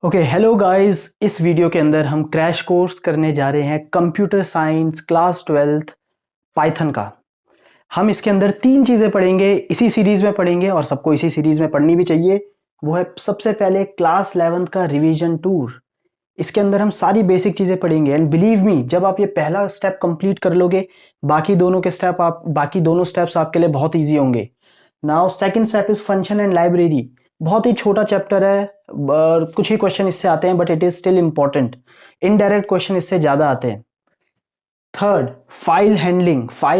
Okay hello guys, इस video के अंदर हम क्रैश कोर्स करने जा रहे हैं computer science class 12th Python का। हम इसके अंदर तीन चीज़ें पढ़ेंगे, इसी सीरीज में पढ़ेंगे और सबको इसी सीरीज में पढ़नी भी चाहिए। वो है सबसे पहले क्लास 11th का रिवीजन टूर। इसके अंदर हम सारी बेसिक चीज़ें पढ़ेंगे एंड बिलीव मी, जब आप ये पहला स्टेप कंप्लीट कर लोगे बाकी दोनों स्टेप्स आपके लिए बहुत ईजी होंगे। Now second step is function and library. बहुत ही छोटा चैप्टर है और कुछ ही क्वेश्चन इससे आते हैं, but it is still important. Indirect question इससे ज़्यादा आते हैं। थर्ड, फाइल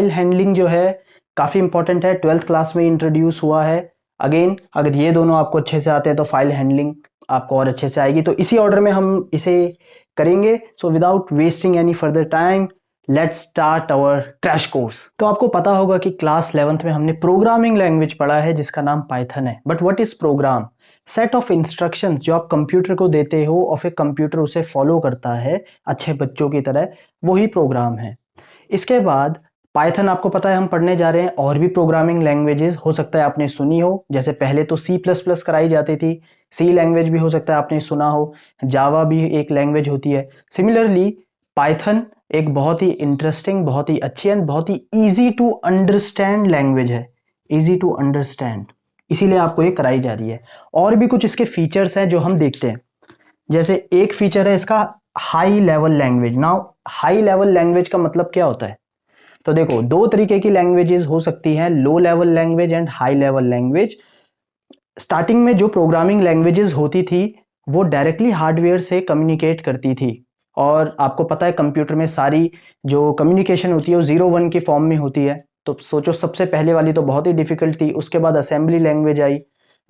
हैंडलिंग जो है काफ़ी इंपॉर्टेंट है, 12th क्लास में इंट्रोड्यूस हुआ है। अगेन, अगर ये दोनों आपको अच्छे से आते हैं तो फाइल हैंडलिंग आपको और अच्छे से आएगी। तो इसी ऑर्डर में हम इसे करेंगे। So without wasting any further time, let's start our crash course. तो आपको पता होगा कि क्लास 11th में हमने प्रोग्रामिंग लैंग्वेज पढ़ा है जिसका नाम पाइथन है। But what is program? Set of instructions जो आप कंप्यूटर को देते हो और फिर कंप्यूटर उसे फॉलो करता है अच्छे बच्चों की तरह, वही प्रोग्राम है। इसके बाद पाइथन आपको पता है हम पढ़ने जा रहे हैं। और भी प्रोग्रामिंग लैंग्वेजेस हो सकता है आपने सुनी हो, जैसे पहले तो सी प्लस प्लस कराई जाती थी, सी लैंग्वेज भी हो सकता है आपने सुना हो, जावा भी एक लैंग्वेज होती है। सिमिलरली पाइथन एक बहुत ही इंटरेस्टिंग, बहुत ही अच्छी एंड बहुत ही ईजी टू अंडरस्टैंड लैंग्वेज है। ईजी टू अंडरस्टैंड, इसीलिए आपको ये कराई जा रही है। और भी कुछ इसके फीचर्स हैं जो हम देखते हैं। जैसे एक फीचर है इसका high level language. Now high level language का मतलब क्या होता है? तो देखो, दो तरीके की लैंग्वेजेस हो सकती हैं, low level language and high level language. Starting में जो प्रोग्रामिंग लैंग्वेजेस होती थी वो डायरेक्टली हार्डवेयर से कम्युनिकेट करती थी। और आपको पता है कंप्यूटर में सारी जो कम्युनिकेशन होती है वो 0 1 की फॉर्म में होती है। तो सोचो, सबसे पहले वाली तो बहुत ही डिफिकल्ट थी, उसके बाद असेंबली लैंग्वेज आई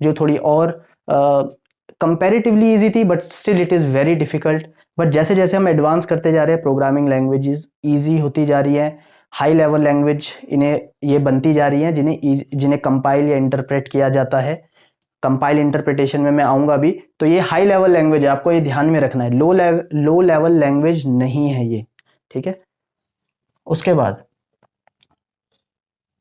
जो थोड़ी और कंपैरेटिवली इजी थी, but still it is very difficult. But जैसे जैसे हम एडवांस करते जा रहे हैं, प्रोग्रामिंग लैंग्वेजेस ईजी होती जा रही हैं। हाई लेवल लैंग्वेज इन्हें ये बनती जा रही हैं जिन्हें कंपाइल या इंटरप्रेट किया जाता है। कंपाइल इंटरप्रिटेशन में मैं आऊंगा भी। तो ये हाई लेवल लैंग्वेज है, आपको ये ध्यान में रखना है। लो लेवल लैंग्वेज नहीं है ये, ठीक है। उसके बाद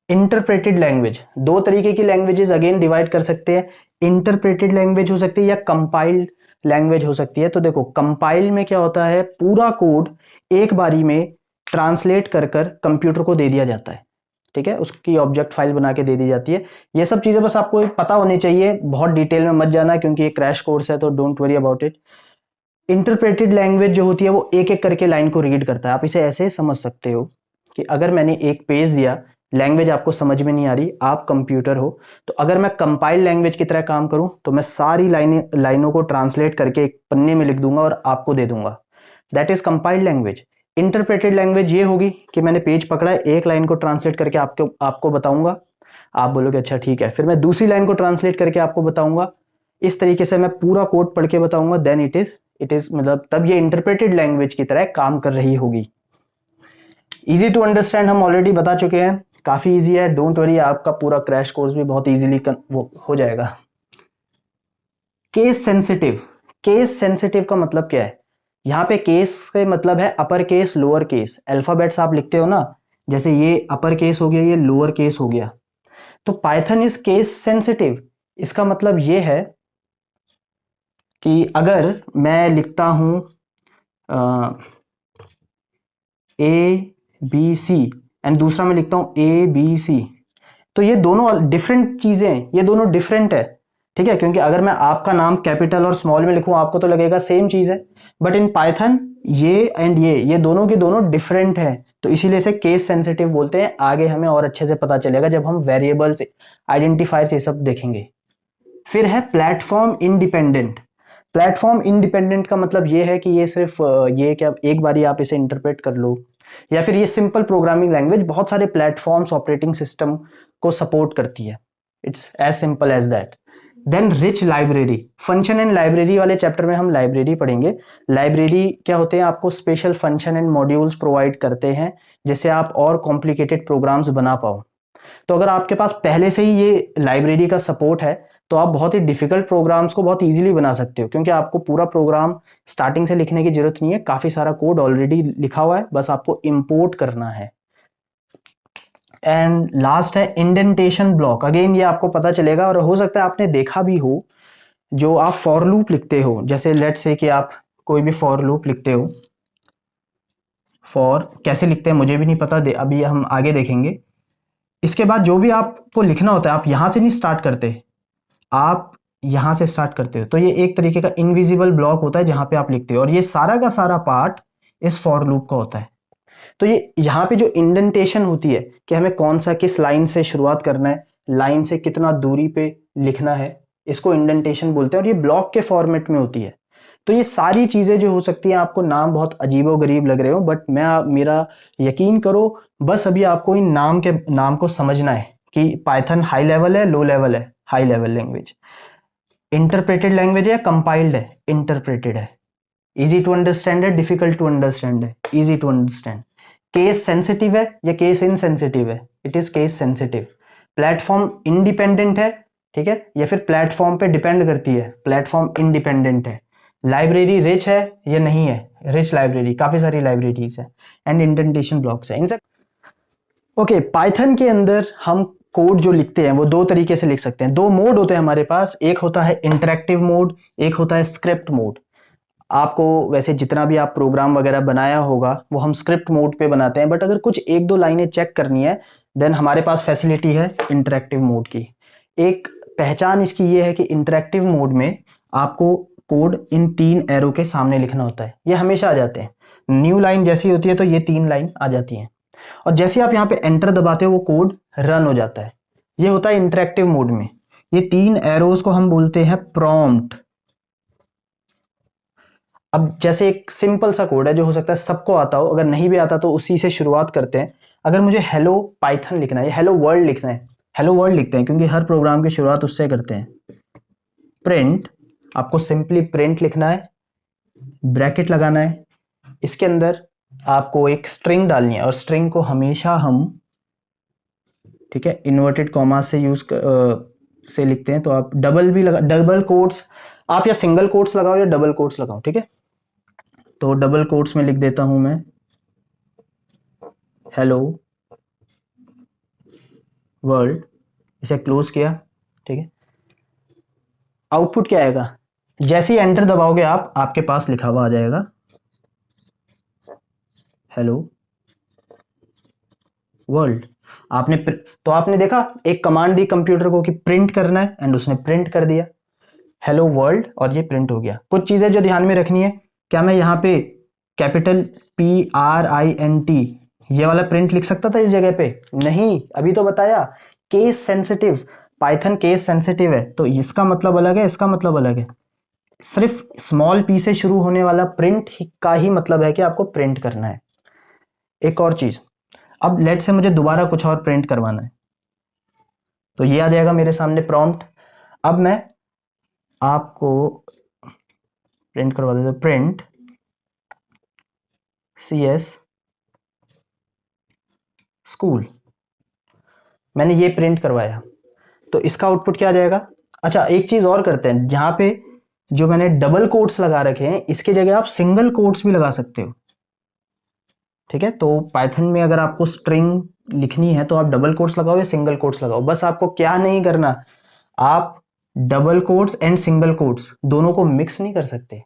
इंटरप्रेटेड लैंग्वेज, दो तरीके की लैंग्वेजेस अगेन डिवाइड कर सकते हैं। इंटरप्रेटेड लैंग्वेज हो सकती है या कंपाइल्ड लैंग्वेज हो सकती है। तो देखो, कंपाइल में क्या होता है, पूरा कोड एक बारी में ट्रांसलेट कर कर कंप्यूटर को दे दिया जाता है, ठीक है। उसकी ऑब्जेक्ट फाइल बना के दे दी जाती है। ये सब चीजें बस आपको पता होनी चाहिए, बहुत डिटेल में मत जाना क्योंकि ये क्रैश कोर्स है, तो don't worry about it. Interpreted language जो होती है वो एक एक करके लाइन को रीड करता है। आप इसे ऐसे समझ सकते हो कि अगर मैंने एक पेज दिया, लैंग्वेज आपको समझ में नहीं आ रही, आप कंप्यूटर हो, तो अगर मैं कंपाइल लैंग्वेज की तरह काम करूं तो मैं सारी लाइनों को ट्रांसलेट करके एक पन्ने में लिख दूंगा और आपको दे दूंगा। That is compiled language. Interpreted language ये होगी कि मैंने पेज पकड़ा है, एक लाइन को ट्रांसलेट करके आपको बताऊंगा, आप बोलोगे अच्छा ठीक है, फिर मैं दूसरी लाइन को ट्रांसलेट करके आपको बताऊंगा। इस तरीके से मैं पूरा कोड पढ़ के बताऊंगा, देन इट इज मतलब तब ये इंटरप्रेटेड लैंग्वेज की तरह काम कर रही होगी। इजी टू अंडरस्टैंड हम ऑलरेडी बता चुके हैं, काफी इजी है, डोंट वरी, आपका पूरा क्रैश कोर्स भी बहुत इजीली वो हो जाएगा। केस सेंसिटिव का मतलब क्या है? यहाँ पे केस का मतलब है upper case lower case. Alphabets आप लिखते हो ना, जैसे ये अपर केस हो गया, ये लोअर केस हो गया। तो पाइथन इज केस सेंसिटिव। इसका मतलब ये है कि अगर मैं लिखता हूं ए बी सी एंड दूसरा मैं लिखता हूं ए बी सी, तो ये दोनों डिफरेंट चीजें, ये दोनों डिफरेंट है, ठीक है। क्योंकि अगर मैं आपका नाम कैपिटल और स्मॉल में लिखूं आपको तो लगेगा सेम चीज है, बट इन पाइथन ये एंड ये दोनों के दोनों डिफरेंट है। तो इसीलिए इसे केस सेंसिटिव बोलते हैं। आगे हमें और अच्छे से पता चलेगा जब हम वेरिएबल्स, आइडेंटिफायर्स ये सब देखेंगे। फिर है प्लेटफॉर्म इंडिपेंडेंट। प्लेटफॉर्म इंडिपेंडेंट का मतलब ये है कि ये सिर्फ ये क्या एक बारी आप इसे इंटरप्रेट कर लो, या फिर ये सिंपल प्रोग्रामिंग लैंग्वेज बहुत सारे प्लेटफॉर्म्स, ऑपरेटिंग सिस्टम को सपोर्ट करती है। It's as simple as that. Then rich library. Function and library वाले चैप्टर में हम लाइब्रेरी पढ़ेंगे। लाइब्रेरी क्या होते हैं, आपको special function and modules provide करते हैं जिससे आप और कॉम्प्लिकेटेड प्रोग्राम्स बना पाओ। तो अगर आपके पास पहले से ही ये लाइब्रेरी का सपोर्ट है तो आप बहुत ही डिफिकल्ट प्रोग्राम्स को बहुत इजीली बना सकते हो, क्योंकि आपको पूरा प्रोग्राम स्टार्टिंग से लिखने की जरूरत नहीं है, काफी सारा कोड ऑलरेडी लिखा हुआ है, बस आपको इंपोर्ट करना है। एंड लास्ट है इंडेंटेशन ब्लॉक। अगेन ये आपको पता चलेगा और हो सकता है आपने देखा भी हो, जो आप फॉर लूप लिखते हो, जैसे लेट्स से कि आप कोई भी फॉर लूप लिखते हो, फॉर कैसे लिखते हैं मुझे भी नहीं पता, अभी हम आगे देखेंगे। इसके बाद जो भी आपको लिखना होता है, आप यहां से नहीं स्टार्ट करते, आप यहां से स्टार्ट करते हो। तो ये एक तरीके का इनविजिबल ब्लॉक होता है जहां पे आप लिखते हो, और ये सारा का सारा पार्ट इस फॉर लूप का होता है। तो ये यहाँ पे जो इंडेंटेशन होती है कि हमें कौन सा किस लाइन से शुरुआत करना है, लाइन से कितना दूरी पे लिखना है, इसको इंडेंटेशन बोलते हैं, और ये ब्लॉक के फॉर्मेट में होती है। तो ये सारी चीजें जो हो सकती हैं, आपको नाम बहुत अजीबो गरीब लग रहे हो, बट मेरा यकीन करो, बस अभी आपको इन नाम को समझना है कि पाइथन हाई लेवल है, लो लेवल है। High level language, interpreted language है, कंपाइल्ड है, इंटरप्रेटेड है, इजी टू अंडरस्टैंड है, डिफिकल्ट टू अंडरस्टैंड है, easy to understand, case sensitive है या केस इनसेंसिटिव है, it is case sensitive, platform independent है, ठीक है, या फिर प्लेटफॉर्म पे डिपेंड करती है, प्लेटफॉर्म इंडिपेंडेंट है, लाइब्रेरी रिच है या नहीं है, रिच लाइब्रेरी, काफी सारी लाइब्रेरीज है, एंड इंडेंटेशन ब्लॉक्स है इनसे। ओके, पाइथन के अंदर हम कोड जो लिखते हैं वो दो तरीके से लिख सकते हैं। दो मोड होते हैं हमारे पास, एक होता है इंटरेक्टिव मोड, एक होता है स्क्रिप्ट मोड। आपको वैसे जितना भी आप प्रोग्राम वगैरह बनाया होगा वो हम स्क्रिप्ट मोड पे बनाते हैं, बट अगर कुछ एक दो लाइनें चेक करनी है देन हमारे पास फैसिलिटी है इंटरेक्टिव मोड की। एक पहचान इसकी ये है कि इंटरेक्टिव मोड में आपको कोड इन 3 एरो के सामने लिखना होता है, ये हमेशा आ जाते हैं। न्यू लाइन जैसी होती है तो ये 3 लाइन आ जाती हैं, और जैसे आप यहाँ पे एंटर दबाते हो वो कोड रन हो जाता है। ये होता है इंटरेक्टिव मोड में। ये 3 एरोज को हम बोलते हैं प्रॉम्प्ट। अब जैसे एक सिंपल सा कोड है जो हो सकता है सबको आता हो, अगर नहीं भी आता तो उसी से शुरुआत करते हैं। अगर मुझे हेलो पाइथन लिखना है, हेलो वर्ल्ड लिखना है, हेलो वर्ल्ड लिखते हैं क्योंकि हर प्रोग्राम की शुरुआत उससे करते हैं। प्रिंट, आपको सिंपली प्रिंट लिखना है, ब्रैकेट लगाना है, इसके अंदर आपको एक स्ट्रिंग डालनी है, और स्ट्रिंग को हमेशा हम, ठीक है, इन्वर्टेड कॉमा से से लिखते हैं। तो आप डबल कोट्स आप या सिंगल कोट्स लगाओ या डबल कोट्स लगाओ, ठीक है। तो डबल कोट्स में लिख देता हूं मैं हेलो वर्ल्ड, इसे क्लोज किया, ठीक है। आउटपुट क्या आएगा, जैसे ही एंटर दबाओगे आप, आपके पास लिखा हुआ आ जाएगा हेलो वर्ल्ड। आपने देखा, एक कमांड दी कंप्यूटर को कि प्रिंट करना है, एंड उसने प्रिंट कर दिया हेलो वर्ल्ड, और ये प्रिंट हो गया। कुछ चीजें जो ध्यान में रखनी है, क्या मैं यहाँ पे कैपिटल PRINT ये वाला प्रिंट लिख सकता था इस जगह पे? नहीं, अभी तो बताया case sensitive, Python case sensitive है, तो इसका मतलब अलग है, इसका मतलब अलग है। सिर्फ स्मॉल पी से शुरू होने वाला प्रिंट का ही मतलब है कि आपको प्रिंट करना है। एक और चीज, अब लेट से मुझे दोबारा कुछ और प्रिंट करवाना है, तो ये आ जाएगा मेरे सामने प्रॉम्प्ट। अब मैं आपको प्रिंट करवा देता हूं, प्रिंट CS स्कूल, मैंने ये प्रिंट करवाया, तो इसका आउटपुट क्या आ जाएगा। अच्छा, एक चीज और करते हैं, जहां पे जो मैंने डबल कोट्स लगा रखे हैं इसकी जगह आप सिंगल कोट्स भी लगा सकते हो, ठीक है। तो पाइथन में अगर आपको स्ट्रिंग लिखनी है तो आप डबल कोट्स लगाओ या सिंगल कोट्स लगाओ, बस आपको क्या नहीं करना, आप double quotes and single quotes दोनों को मिक्स नहीं कर सकते।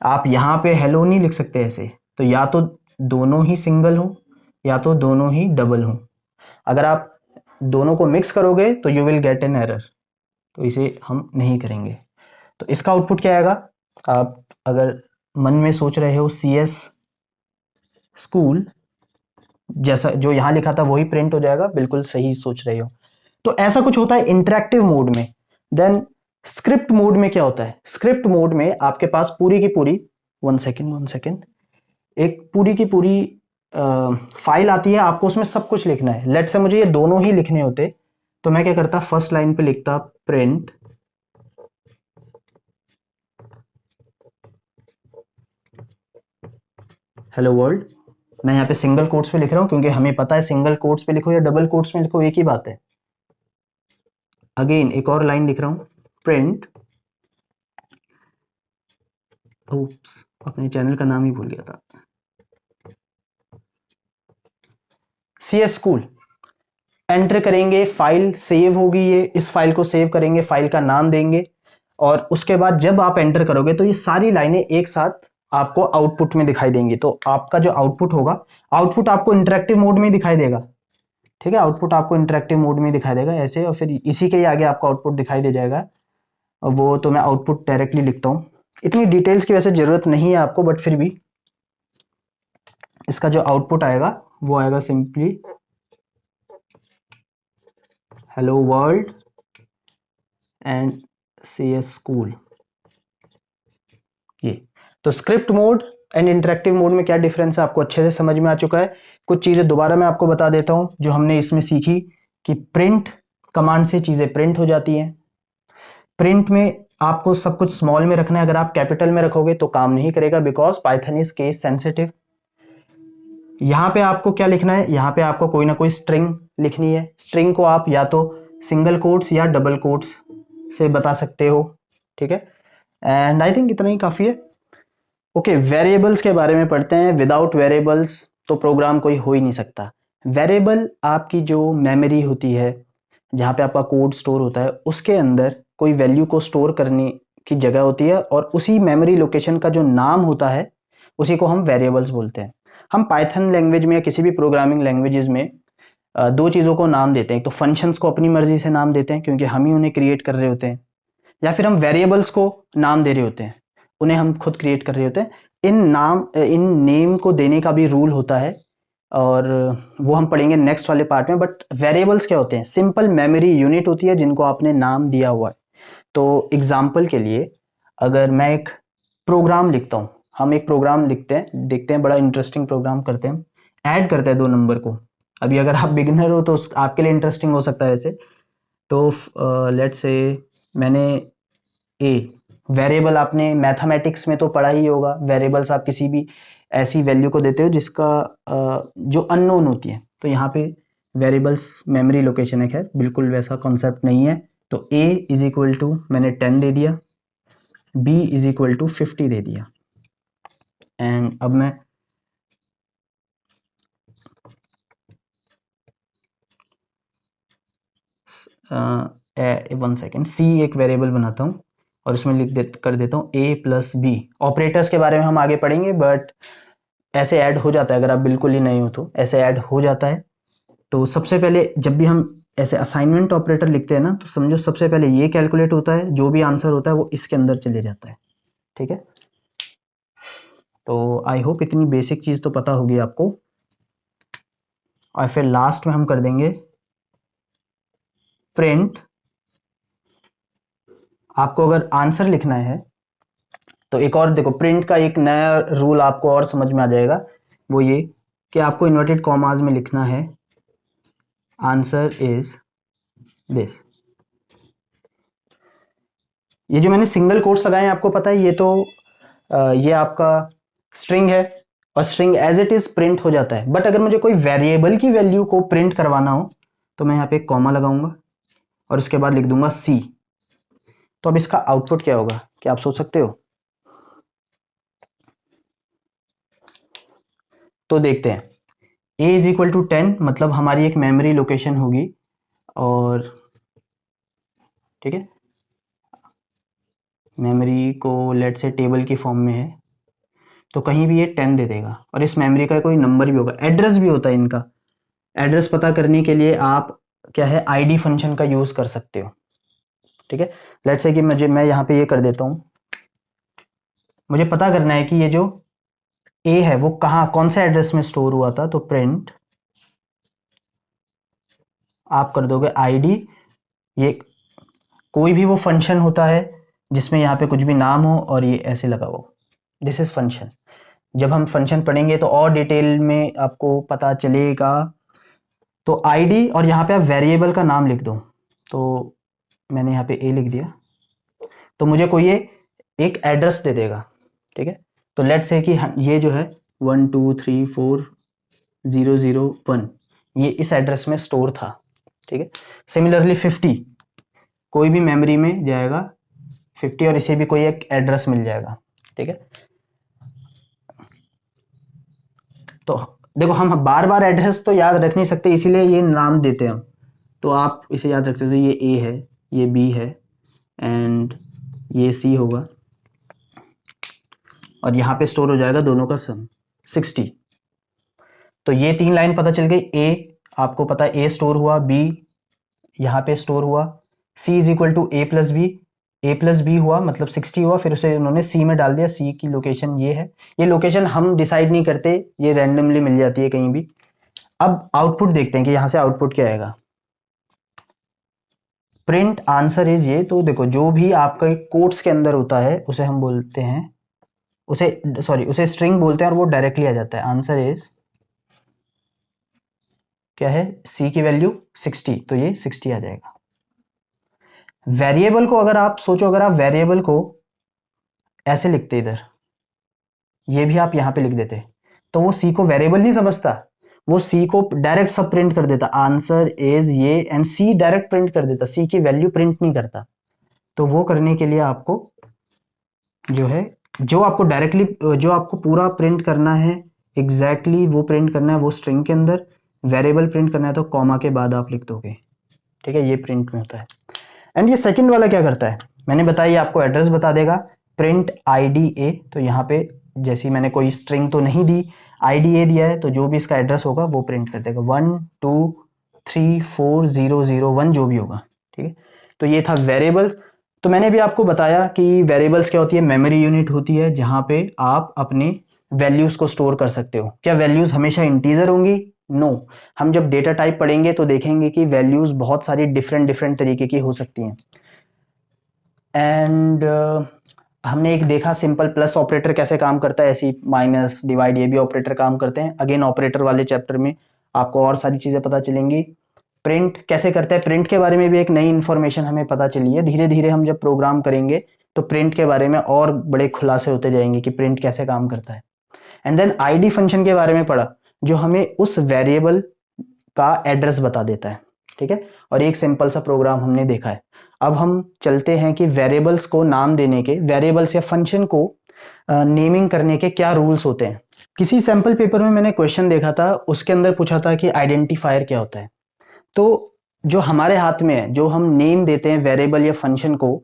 आप यहां पे हेलो नहीं लिख सकते ऐसे, तो या तो दोनों ही सिंगल हो या तो दोनों ही डबल हो। अगर आप दोनों को मिक्स करोगे तो you will get an error, तो इसे हम नहीं करेंगे। तो इसका आउटपुट क्या आएगा, आप अगर मन में सोच रहे हो CS स्कूल, जैसा जो यहां लिखा था वही प्रिंट हो जाएगा, बिल्कुल सही सोच रहे हो। तो ऐसा कुछ होता है इंटरेक्टिव मोड में। देन स्क्रिप्ट मोड में क्या होता है, स्क्रिप्ट मोड में आपके पास पूरी की पूरी, वन सेकेंड, एक पूरी की पूरी फाइल आती है, आपको उसमें सब कुछ लिखना है। लेट से मुझे ये दोनों ही लिखने होते, तो मैं क्या करता, फर्स्ट लाइन पे लिखता प्रिंट हेलो वर्ल्ड। मैं यहाँ पे सिंगल कोट्स पे लिख रहा हूं क्योंकि हमें पता है सिंगल कोट्स पे लिखो या डबल कोट्स में लिखो एक ही बात है। अगेन एक और लाइन लिख रहा हूं, प्रिंट, oops, अपने चैनल का नाम ही भूल गया था, CS स्कूल। एंटर करेंगे, फाइल सेव होगी, ये इस फाइल को सेव करेंगे, फाइल का नाम देंगे, और उसके बाद जब आप एंटर करोगे तो ये सारी लाइनें एक साथ आपको आउटपुट में दिखाई देंगी। तो आपका जो आउटपुट होगा, आउटपुट आपको इंटरेक्टिव मोड में दिखाई देगा, ठीक है, आउटपुट आपको इंटरेक्टिव मोड में दिखाई देगा ऐसे, और फिर इसी के ही आगे आपको आउटपुट दिखाई दे जाएगा। वो तो मैं आउटपुट डायरेक्टली लिखता हूँ, इतनी डिटेल्स की वैसे जरूरत नहीं है आपको, बट फिर भी इसका जो आउटपुट आएगा वो आएगा simply hello world and CS school. ये तो script mode and interactive mode में क्या डिफरेंस है आपको अच्छे से समझ में आ चुका है। कुछ चीजें दोबारा मैं आपको बता देता हूं जो हमने इसमें सीखी, कि प्रिंट कमांड से चीजें प्रिंट हो जाती हैं। प्रिंट में आपको सब कुछ स्मॉल में रखना है, अगर आप कैपिटल में रखोगे तो काम नहीं करेगा, because Python is case sensitive. यहां पे आपको क्या लिखना है, यहां पे आपको कोई ना कोई स्ट्रिंग लिखनी है। स्ट्रिंग को आप या तो सिंगल कोट्स या डबल कोट्स से बता सकते हो, ठीक है। एंड आई थिंक इतना ही काफी है। ओके, वेरिएबल्स के बारे में पढ़ते हैं। विदाउट वेरिएबल्स तो प्रोग्राम कोई हो ही नहीं सकता। वेरिएबल आपकी जो मेमोरी होती है, जहाँ पे आपका कोड स्टोर होता है, उसके अंदर कोई वैल्यू को स्टोर करने की जगह होती है, और उसी मेमोरी लोकेशन का जो नाम होता है उसी को हम वेरिएबल्स बोलते हैं। हम पाइथन लैंग्वेज में या किसी भी प्रोग्रामिंग लैंग्वेजेस में दो चीज़ों को नाम देते हैं। तो फंक्शंस को अपनी मर्जी से नाम देते हैं क्योंकि हम ही उन्हें क्रिएट कर रहे होते हैं, या फिर हम वेरिएबल्स को नाम दे रहे होते हैं, उन्हें हम खुद क्रिएट कर रहे होते हैं। इन नेम को देने का भी रूल होता है, और वो हम पढ़ेंगे नेक्स्ट वाले पार्ट में। बट वेरिएबल्स क्या होते हैं, सिंपल मेमोरी यूनिट होती है जिनको आपने नाम दिया हुआ है। तो एग्जाम्पल के लिए अगर मैं एक प्रोग्राम लिखता हूँ, हम एक प्रोग्राम लिखते हैं, देखते हैं, बड़ा इंटरेस्टिंग प्रोग्राम करते हैं, ऐड करते हैं 2 नंबर को। अभी अगर आप बिगिनर हो तो आपके लिए इंटरेस्टिंग हो सकता है ऐसे। तो लेट्स से मैंने ए वेरिएबल, आपने मैथमेटिक्स में तो पढ़ा ही होगा, वेरिएबल्स आप किसी भी ऐसी वैल्यू को देते हो जिसका जो अननोन होती है। तो यहाँ पे वेरिएबल्स मेमोरी लोकेशन है, खैर बिल्कुल वैसा कॉन्सेप्ट नहीं है। तो a इज इक्वल टू मैंने 10 दे दिया, b इज इक्वल टू 50 दे दिया, एंड अब मैं वन सेकेंड c एक वेरिएबल बनाता हूँ और इसमें कर देता हूँ a प्लस बी। ऑपरेटर्स के बारे में हम आगे पढ़ेंगे, बट ऐसे ऐड हो जाता है, अगर आप बिल्कुल ही नहीं हो तो ऐसे ऐड हो जाता है। तो सबसे पहले जब भी हम ऐसे असाइनमेंट ऑपरेटर लिखते हैं ना, तो समझो सबसे पहले ये कैलकुलेट होता है, जो भी आंसर होता है वो इसके अंदर चले जाता है, ठीक है। तो आई होप इतनी बेसिक चीज तो पता होगी आपको। और फिर लास्ट में हम कर देंगे प्रिंट। आपको अगर आंसर लिखना है तो एक और देखो, प्रिंट का एक नया रूल आपको और समझ में आ जाएगा, वो ये कि आपको इन्वर्टेड कॉमास में लिखना है आंसर इज दिस। ये जो मैंने सिंगल कोट्स लगाए हैं आपको पता है, ये तो ये आपका स्ट्रिंग है, और string as it is print हो जाता है। बट अगर मुझे कोई वेरिएबल की वैल्यू को प्रिंट करवाना हो तो मैं यहाँ पे एक कॉमा लगाऊंगा और उसके बाद लिख दूंगा C। तो अब इसका आउटपुट क्या होगा, क्या आप सोच सकते हो? तो देखते हैं, a इज इक्वल टू 10, मतलब हमारी एक मेमोरी लोकेशन होगी, और ठीक है, मेमोरी को लेट से टेबल की फॉर्म में है, तो कहीं भी ये 10 दे देगा, और इस मेमोरी का कोई नंबर भी होगा, एड्रेस भी होता है इनका। एड्रेस पता करने के लिए आप क्या है, ID फंक्शन का यूज कर सकते हो, ठीक है। लेट्स से कि मैं यहाँ पे ये कर देता हूँ, मुझे पता करना है कि ये जो a है वो कौन से एड्रेस में स्टोर हुआ था। तो प्रिंट आप कर दोगे ID, ये कोई भी वो फंक्शन होता है जिसमें यहाँ पे कुछ भी नाम हो और ये ऐसे लगा हो, दिस इज फंक्शन। जब हम फंक्शन पढ़ेंगे तो और डिटेल में आपको पता चलेगा। तो ID और यहाँ पे आप वेरिएबल का नाम लिख दो, तो मैंने यहाँ पे a लिख दिया, तो मुझे कोई ये एक एड्रेस दे देगा, ठीक है। तो लेट्स से कि ये जो है 1234001 ये इस एड्रेस में स्टोर था, ठीक है। सिमिलरली 50 कोई भी मेमोरी में जाएगा 50, और इसे भी कोई एक एड्रेस मिल जाएगा, ठीक है। तो देखो, हम बार बार एड्रेस तो याद रख नहीं सकते, इसीलिए ये नाम देते हैं हम। तो आप इसे याद रख सकते हो, ये A है, ये B है, एंड ये सी होगा और यहाँ पे स्टोर हो जाएगा दोनों का सम 60। तो ये 3 लाइन पता चल गई। ए आपको पता है, ए स्टोर हुआ, बी यहाँ पे स्टोर हुआ, C is equal to A plus B हुआ, मतलब 60 हुआ, फिर उसे उन्होंने सी में डाल दिया। सी की लोकेशन ये है। ये लोकेशन हम डिसाइड नहीं करते, ये रैंडमली मिल जाती है कहीं भी। अब आउटपुट देखते हैं कि यहाँ से आउटपुट क्या आएगा। प्रिंट आंसर इज ये। तो देखो, जो भी आपका कोट्स के अंदर होता है उसे हम बोलते हैं, उसे स्ट्रिंग बोलते हैं और वो डायरेक्टली आ जाता है। आंसर इज क्या है, सी की वैल्यू 60, तो ये 60 आ जाएगा। वेरिएबल को अगर आप सोचो, अगर आप वेरिएबल को ऐसे लिखते इधर, ये भी आप यहां पे लिख देते, तो वो सी को वेरिएबल नहीं समझता, वो सी को डायरेक्ट सब प्रिंट कर देता। आंसर इज ये, एंड सी डायरेक्ट प्रिंट कर देता, सी की वैल्यू प्रिंट नहीं करता। तो वो करने के लिए आपको जो है, जो आपको डायरेक्टली, जो आपको पूरा प्रिंट करना है एग्जैक्टली वो प्रिंट करना है, वो स्ट्रिंग के अंदर वेरिएबल प्रिंट करना है तो कॉमा के बाद आप लिख दोगे। ठीक है, ये प्रिंट में होता है। एंड ये सेकंड वाला क्या करता है, मैंने बताया आपको एड्रेस बता देगा, प्रिंट IDA। तो यहाँ पे जैसे मैंने कोई स्ट्रिंग तो नहीं दी, IDA दिया है, तो जो भी इसका एड्रेस होगा वो प्रिंट कर देगा, 1 2 3 4 0 0 1 जो भी होगा। ठीक है, तो ये था वेरिएबल। तो मैंने भी आपको बताया कि वेरिएबल्स क्या होती है, मेमोरी यूनिट होती है जहां पे आप अपने वैल्यूज को स्टोर कर सकते हो। क्या वैल्यूज हमेशा इंटीजर होंगी? नो। हम जब डेटा टाइप पढ़ेंगे तो देखेंगे कि वैल्यूज बहुत सारी डिफरेंट तरीके की हो सकती हैं। एंड हमने एक देखा सिंपल प्लस ऑपरेटर कैसे काम करता है, ऐसी माइनस डिवाइड ये भी ऑपरेटर काम करते हैं। अगेन ऑपरेटर वाले चैप्टर में आपको और सारी चीजें पता चलेंगी। प्रिंट कैसे करता है, प्रिंट के बारे में भी एक नई इन्फॉर्मेशन हमें पता चली है। धीरे धीरे हम जब प्रोग्राम करेंगे तो प्रिंट के बारे में और बड़े खुलासे होते जाएंगे कि प्रिंट कैसे काम करता है। एंड देन ID फंक्शन के बारे में पढ़ा, जो हमें उस वेरिएबल का एड्रेस बता देता है। ठीक है, और एक सिंपल सा प्रोग्राम हमने देखा है। अब हम चलते हैं कि वेरिएबल्स को नाम देने के, वेरिएबल्स या फंक्शन को नेमिंग करने के क्या रूल्स होते हैं। किसी सैंपल पेपर में मैंने क्वेश्चन देखा था, उसके अंदर पूछा था कि आइडेंटिफायर क्या होता है। तो जो हमारे हाथ में है, जो हम नेम देते हैं वेरिएबल या फंक्शन को,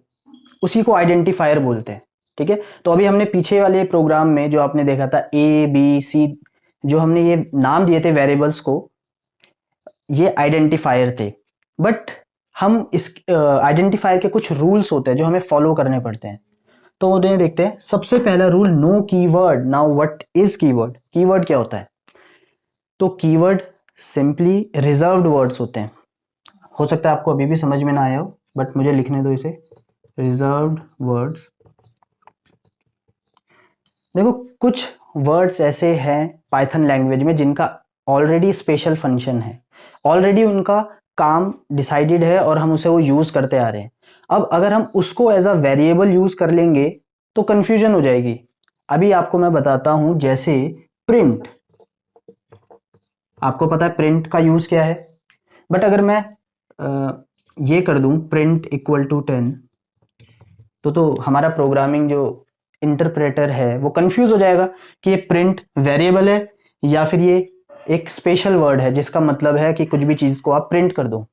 उसी को आइडेंटिफायर बोलते हैं। ठीक है, तो अभी हमने पीछे वाले प्रोग्राम में जो आपने देखा था ABC, जो हमने ये नाम दिए थे वेरिएबल्स को, ये आइडेंटिफायर थे। बट हम इस आइडेंटिफायर के कुछ रूल्स होते हैं जो हमें फॉलो करने पड़ते हैं, तो उन्हें देखते हैं। सबसे पहला rule, no keyword. Now what is keyword? Keyword क्या होता है? तो कीवर्ड सिंपली रिजर्व्ड वर्ड्स होते हैं। हो सकता है आपको अभी भी समझ में ना आया हो, बट मुझे लिखने दो इसे, रिजर्व्ड वर्ड्स। देखो, कुछ वर्ड्स ऐसे हैं पाइथन लैंग्वेज में जिनका ऑलरेडी स्पेशल फंक्शन है, ऑलरेडी उनका काम डिसाइडेड है और हम उसे वो यूज करते आ रहे हैं। अब अगर हम उसको एज अ वेरिएबल यूज कर लेंगे तो कंफ्यूजन हो जाएगी। अभी आपको मैं बताता हूं, जैसे प्रिंट, आपको पता है प्रिंट का यूज क्या है, बट अगर मैं ये कर दूं प्रिंट इक्वल टू 10, तो हमारा प्रोग्रामिंग जो इंटरप्रेटर है वो कंफ्यूज हो जाएगा कि ये प्रिंट वेरिएबल है या फिर ये एक स्पेशल वर्ड है जिसका मतलब है कि कुछ भी चीज को आप प्रिंट कर दो।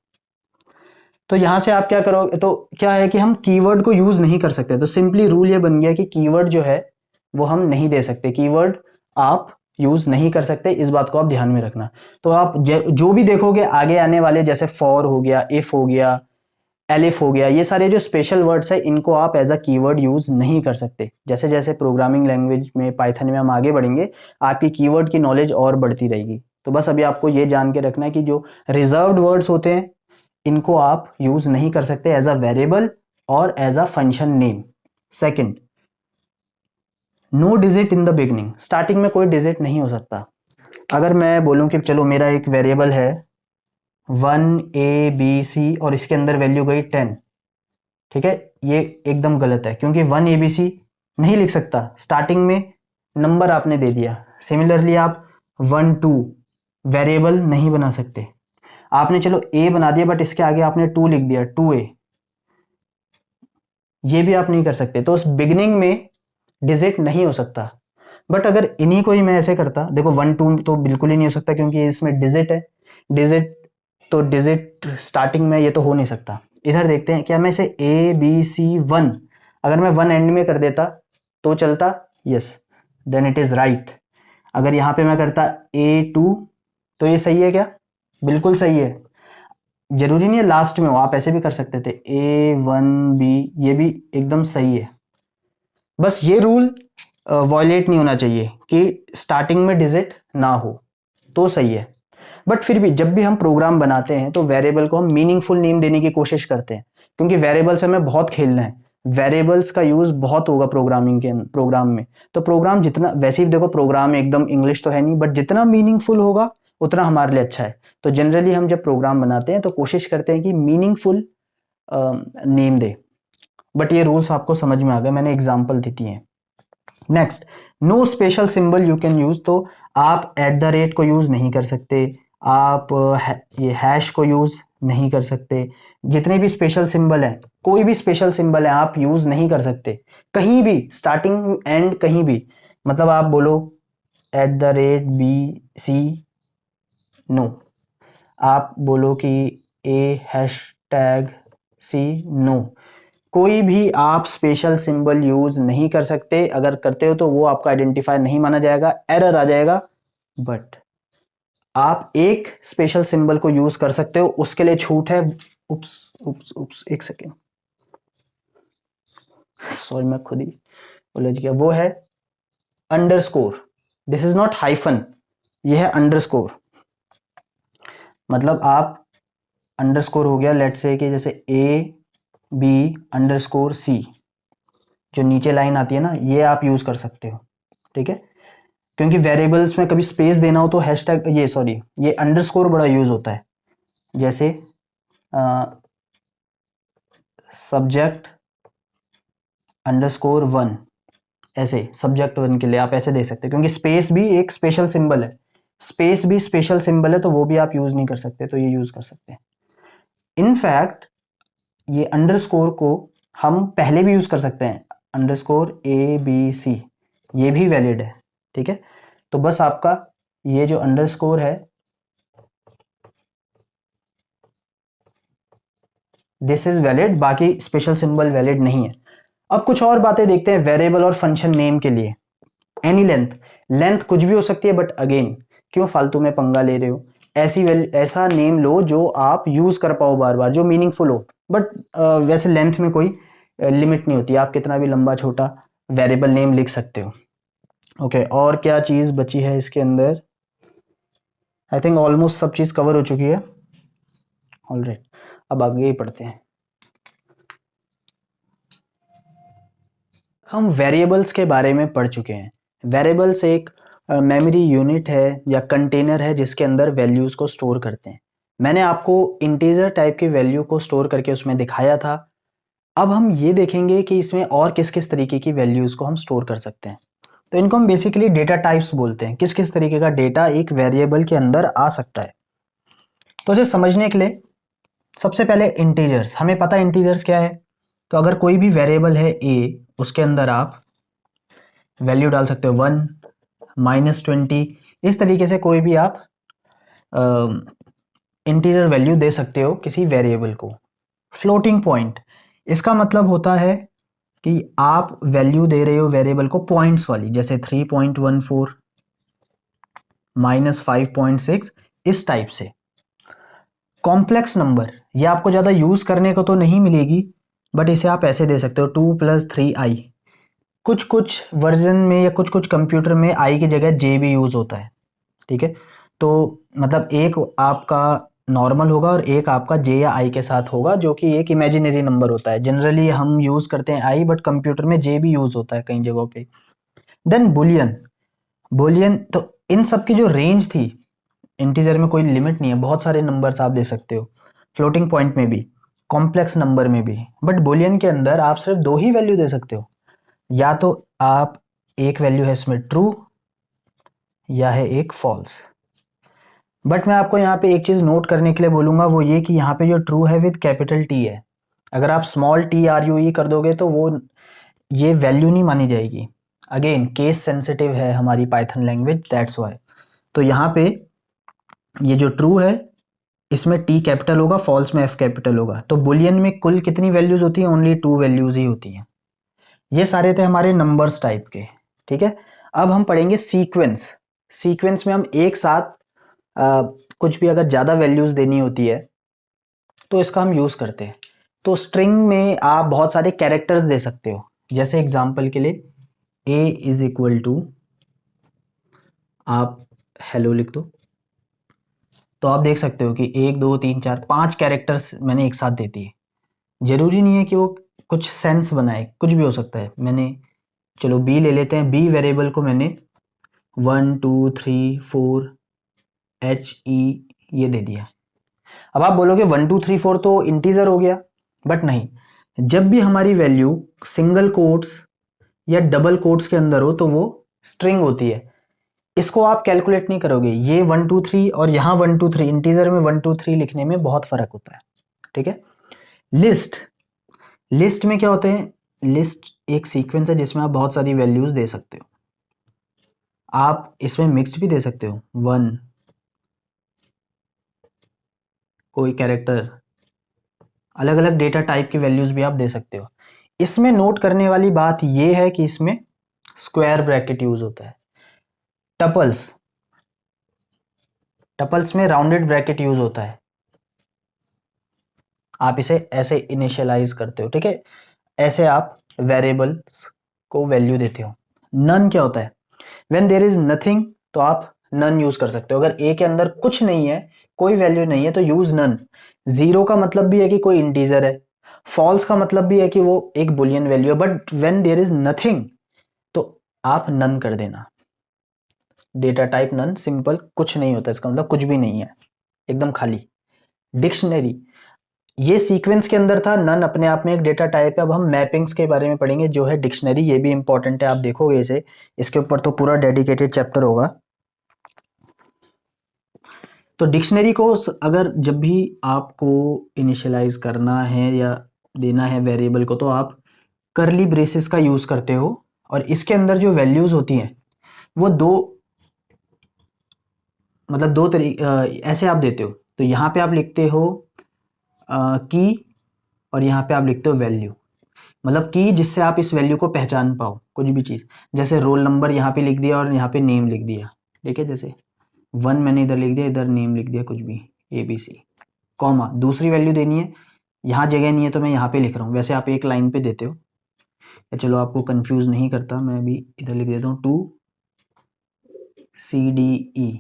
तो यहां से आप क्या करोगे, तो क्या है कि हम कीवर्ड को यूज नहीं कर सकते। तो सिंपली रूल ये बन गया कि कीवर्ड जो है वो हम नहीं दे सकते, कीवर्ड आप यूज नहीं कर सकते, इस बात को आप ध्यान में रखना। तो आप जो भी देखोगे आगे आने वाले, जैसे फॉर हो गया, इफ हो गया, एलिफ हो गया, ये सारे जो स्पेशल वर्ड्स है इनको आप एज अ कीवर्ड यूज नहीं कर सकते। जैसे जैसे प्रोग्रामिंग लैंग्वेज में, पाइथन में हम आगे बढ़ेंगे, आपकी कीवर्ड की नॉलेज और बढ़ती रहेगी। तो बस अभी आपको ये जान के रखना है कि जो रिजर्व्ड वर्ड्स होते हैं इनको आप यूज नहीं कर सकते एज अ वेरिएबल और as a function name. Second, no digit in the beginning. Starting में कोई डिजिट नहीं हो सकता। अगर मैं बोलूं कि चलो मेरा एक वेरिएबल है 1ABC और इसके अंदर वैल्यू गई 10, ठीक है, ये एकदम गलत है क्योंकि 1ABC नहीं लिख सकता, स्टार्टिंग में नंबर आपने दे दिया। सिमिलरली आप 1 2 वेरिएबल नहीं बना सकते। आपने चलो A बना दिया बट इसके आगे आपने 2 लिख दिया, 2A, ये भी आप नहीं कर सकते। तो उस बिगनिंग में डिजिट नहीं हो सकता। बट अगर इन्हीं को ही मैं ऐसे करता, देखो 1 2 तो बिल्कुल ही नहीं हो सकता क्योंकि इसमें डिजिट है, डिजिट, तो डिजिट स्टार्टिंग में ये तो हो नहीं सकता। इधर देखते हैं, क्या मैं इसे ABC1 अगर मैं वन एंड में कर देता तो चलता, yes, then it is right. अगर यहाँ पे मैं करता A2 तो ये सही है क्या? बिल्कुल सही है। जरूरी नहीं है लास्ट में हो, आप ऐसे भी कर सकते थे A1B, ये भी एकदम सही है। बस ये रूल वॉयलेट नहीं होना चाहिए कि स्टार्टिंग में डिजिट ना हो तो सही है। बट फिर भी जब भी हम प्रोग्राम बनाते हैं तो वेरिएबल को हम मीनिंगफुल नेम देने की कोशिश करते हैं, क्योंकि वेरिएबल से हमें बहुत खेलना है। वेरिएबल्स का यूज बहुत होगा प्रोग्राम में। तो प्रोग्राम जितना, वैसे ही देखो प्रोग्राम एकदम इंग्लिश तो है नहीं, बट जितना मीनिंगफुल होगा उतना हमारे लिए अच्छा है। तो जनरली हम जब प्रोग्राम बनाते हैं तो कोशिश करते हैं कि मीनिंगफुल नेम दे। बट ये रूल्स आपको समझ में आ गए, मैंने एग्जाम्पल दी है। Next, no special symbol you can use. तो आप एट द रेट को यूज नहीं कर सकते, आप ये हैश को यूज नहीं कर सकते। जितने भी स्पेशल सिंबल है, कोई भी स्पेशल सिंबल है आप यूज नहीं कर सकते कहीं भी, स्टार्टिंग एंड कहीं भी। मतलब आप बोलो @BC, नो। आप बोलो कि A#C, नो। कोई भी आप स्पेशल सिंबल यूज नहीं कर सकते। अगर करते हो तो वो आपका आइडेंटिफायर नहीं माना जाएगा, एरर आ जाएगा। बट आप एक स्पेशल सिंबल को यूज कर सकते हो, उसके लिए छूट है। उप्स उप्स उप्स, एक सेकेंड, सॉरी मैं खुद ही उलझ गया। वो है underscore. This is not hyphen, ये है अंडरस्कोर। मतलब आप अंडरस्कोर हो गया, लेट्स से कि जैसे A B_C, जो नीचे लाइन आती है ना, ये आप यूज कर सकते हो, ठीक है। क्योंकि वेरिएबल्स में कभी स्पेस देना हो तो हैशटैग, ये अंडरस्कोर बड़ा यूज होता है। जैसे सब्जेक्ट _1, ऐसे सब्जेक्ट 1 के लिए आप ऐसे दे सकते हो, क्योंकि स्पेस भी एक स्पेशल सिंबल है। स्पेस भी स्पेशल सिंबल है, तो वो भी आप यूज नहीं कर सकते, तो ये यूज कर सकते हैं। इनफैक्ट ये अंडरस्कोर को हम पहले भी यूज कर सकते हैं, _ABC, ये भी वैलिड है, ठीक है। तो बस आपका ये जो अंडरस्कोर है, दिस इज वैलिड, बाकी स्पेशल सिंबल वैलिड नहीं है। अब कुछ और बातें देखते हैं वेरिएबल और फंक्शन नेम के लिए। एनी लेंथ, लेंथ कुछ भी हो सकती है, बट अगेन क्यों फालतू में पंगा ले रहे हो? ऐसा नेम लो जो आप यूज कर पाओ बार बार, जो मीनिंगफुल हो। बट वैसे लेंथ में कोई लिमिट नहीं होती, आप कितना भी लंबा छोटा वेरिएबल नेम लिख सकते हो। ओके, और क्या चीज बची है इसके अंदर? आई थिंक ऑलमोस्ट सब चीज कवर हो चुकी है। ऑलराइट, अब आगे ही पढ़ते हैं। हम वेरिएबल्स के बारे में पढ़ चुके हैं। वेरिएबल्स एक मेमोरी यूनिट है या कंटेनर है जिसके अंदर वैल्यूज़ को स्टोर करते हैं। मैंने आपको इंटीजर टाइप की वैल्यू को स्टोर करके उसमें दिखाया था। अब हम ये देखेंगे कि इसमें और किस किस तरीके की वैल्यूज़ को हम स्टोर कर सकते हैं। तो इनको हम बेसिकली डेटा टाइप्स बोलते हैं, किस किस तरीके का डेटा एक वेरिएबल के अंदर आ सकता है। तो इसे समझने के लिए सबसे पहले इंटीजर्स, हमें पता है इंटीजर्स क्या है। तो अगर कोई भी वेरिएबल है a, उसके अंदर आप वैल्यू डाल सकते हो 1, -20, इस तरीके से कोई भी आप इंटीजर वैल्यू दे सकते हो किसी वेरिएबल को। फ्लोटिंग पॉइंट, इसका मतलब होता है कि आप वैल्यू दे रहे हो वेरिएबल को पॉइंट्स वाली, जैसे 3.14, -5.6, इस टाइप से। कॉम्प्लेक्स नंबर, ये आपको ज़्यादा यूज़ करने को तो नहीं मिलेगी, बट इसे आप ऐसे दे सकते हो 2 + 3i। कुछ कुछ वर्जन में या कुछ कुछ कंप्यूटर में i की जगह j भी यूज़ होता है, ठीक है। तो मतलब एक आपका नॉर्मल होगा और एक आपका j या i के साथ होगा, जो कि एक इमेजिनरी नंबर होता है। जनरली हम यूज़ करते हैं i, बट कंप्यूटर में j भी यूज़ होता है कई जगहों पे। देन बुलियन, बुलियन तो इन सब की जो रेंज थी, इंटीजर में कोई लिमिट नहीं है, बहुत सारे नंबर्स आप दे सकते हो, फ्लोटिंग पॉइंट में भी, कॉम्प्लेक्स नंबर में भी। बट बुलियन के अंदर आप सिर्फ 2 ही वैल्यू दे सकते हो, या तो आप एक वैल्यू है इसमें ट्रू या है एक फॉल्स। बट मैं आपको यहाँ पे एक चीज़ नोट करने के लिए बोलूँगा, वो ये कि यहाँ पे जो ट्रू है विद कैपिटल टी है। अगर आप स्मॉल TRUE कर दोगे तो वो ये वैल्यू नहीं मानी जाएगी। अगेन केस सेंसिटिव है हमारी पाइथन लैंग्वेज, दैट्स वाई। तो यहाँ पे ये जो ट्रू है इसमें T कैपिटल होगा, फॉल्स में F कैपिटल होगा। तो बुलियन में कुल कितनी वैल्यूज होती हैं? ओनली 2 वैल्यूज ही होती हैं। ये सारे थे हमारे नंबर्स टाइप के, ठीक है। अब हम पढ़ेंगे सीक्वेंस। सीक्वेंस में हम एक साथ कुछ भी अगर ज़्यादा वैल्यूज़ देनी होती है तो इसका हम यूज़ करते हैं। तो स्ट्रिंग में आप बहुत सारे कैरेक्टर्स दे सकते हो, जैसे एग्जाम्पल के लिए a इज इक्वल टू, आप हेलो लिख दो, तो आप देख सकते हो कि 1 2 3 4 5 कैरेक्टर्स मैंने एक साथ दे दिए। जरूरी नहीं है कि वो कुछ सेंस बनाए, कुछ भी हो सकता है। मैंने, चलो b ले लेते हैं, b वेरिएबल को मैंने 1 2 3 4 h e ये दे दिया। अब आप बोलोगे 1 2 3 4 तो इंटीजर हो गया, बट नहीं। जब भी हमारी वैल्यू सिंगल कोट्स या डबल कोट्स के अंदर हो तो वो स्ट्रिंग होती है। इसको आप कैलकुलेट नहीं करोगे। ये 1 2 3 और यहाँ 1 2 3, इंटीजर में 1 2 3 लिखने में बहुत फर्क होता है, ठीक है। लिस्ट, लिस्ट में क्या होते हैं? लिस्ट एक सीक्वेंस है जिसमें आप बहुत सारी वैल्यूज दे सकते हो। आप इसमें मिक्स्ड भी दे सकते हो, 1 कोई कैरेक्टर, अलग अलग डेटा टाइप की वैल्यूज भी आप दे सकते हो। इसमें नोट करने वाली बात यह है कि इसमें स्क्वायर ब्रैकेट यूज होता है। टपल्स, टपल्स में राउंडेड ब्रैकेट यूज होता है। आप इसे ऐसे इनिशियलाइज करते हो, ठीक है। ऐसे आप वेरिएबल्स को वैल्यू देते हो। नन क्या होता है? व्हेन देयर इज नथिंग तो आप नन यूज कर सकते हो। अगर ए के अंदर कुछ नहीं है, कोई वैल्यू नहीं है, तो यूज नन। जीरो का मतलब भी है कि कोई इंटीजर है, फॉल्स का मतलब भी है कि वो एक बुलियन वैल्यू है। But when there is nothing तो आप नन कर देना। डेटा टाइप नन, सिंपल, कुछ नहीं होता, इसका मतलब कुछ भी नहीं है, एकदम खाली। डिक्शनरी, ये सीक्वेंस के अंदर था, नन अपने आप में एक डेटा टाइप है। अब हम मैपिंग्स के बारे में पढ़ेंगे, जो है डिक्शनरी, ये भी इंपॉर्टेंट है, आप देखोगे इसे, इसके ऊपर तो पूरा डेडिकेटेड चैप्टर होगा। तो डिक्शनरी को अगर जब भी आपको इनिशियलाइज करना है या देना है वेरिएबल को, तो आप करली ब्रेसेस का यूज करते हो। और इसके अंदर जो वैल्यूज होती हैं वो दो, मतलब दो तरीके ऐसे आप देते हो। तो यहाँ पे आप लिखते हो की, और यहाँ पे आप लिखते हो वैल्यू। मतलब की जिससे आप इस वैल्यू को पहचान पाओ, कुछ भी चीज़। जैसे रोल नंबर यहाँ पे लिख दिया और यहाँ पे नेम लिख दिया, ठीक है। जैसे 1 मैंने इधर लिख दिया, इधर नेम लिख दिया, कुछ भी ABC, कॉमा, दूसरी वैल्यू देनी है, यहाँ जगह नहीं है तो मैं यहाँ पे लिख रहा हूँ। वैसे आप एक लाइन पे देते हो, या चलो आपको कंफ्यूज नहीं करता, मैं भी इधर लिख देता हूँ 2CDE,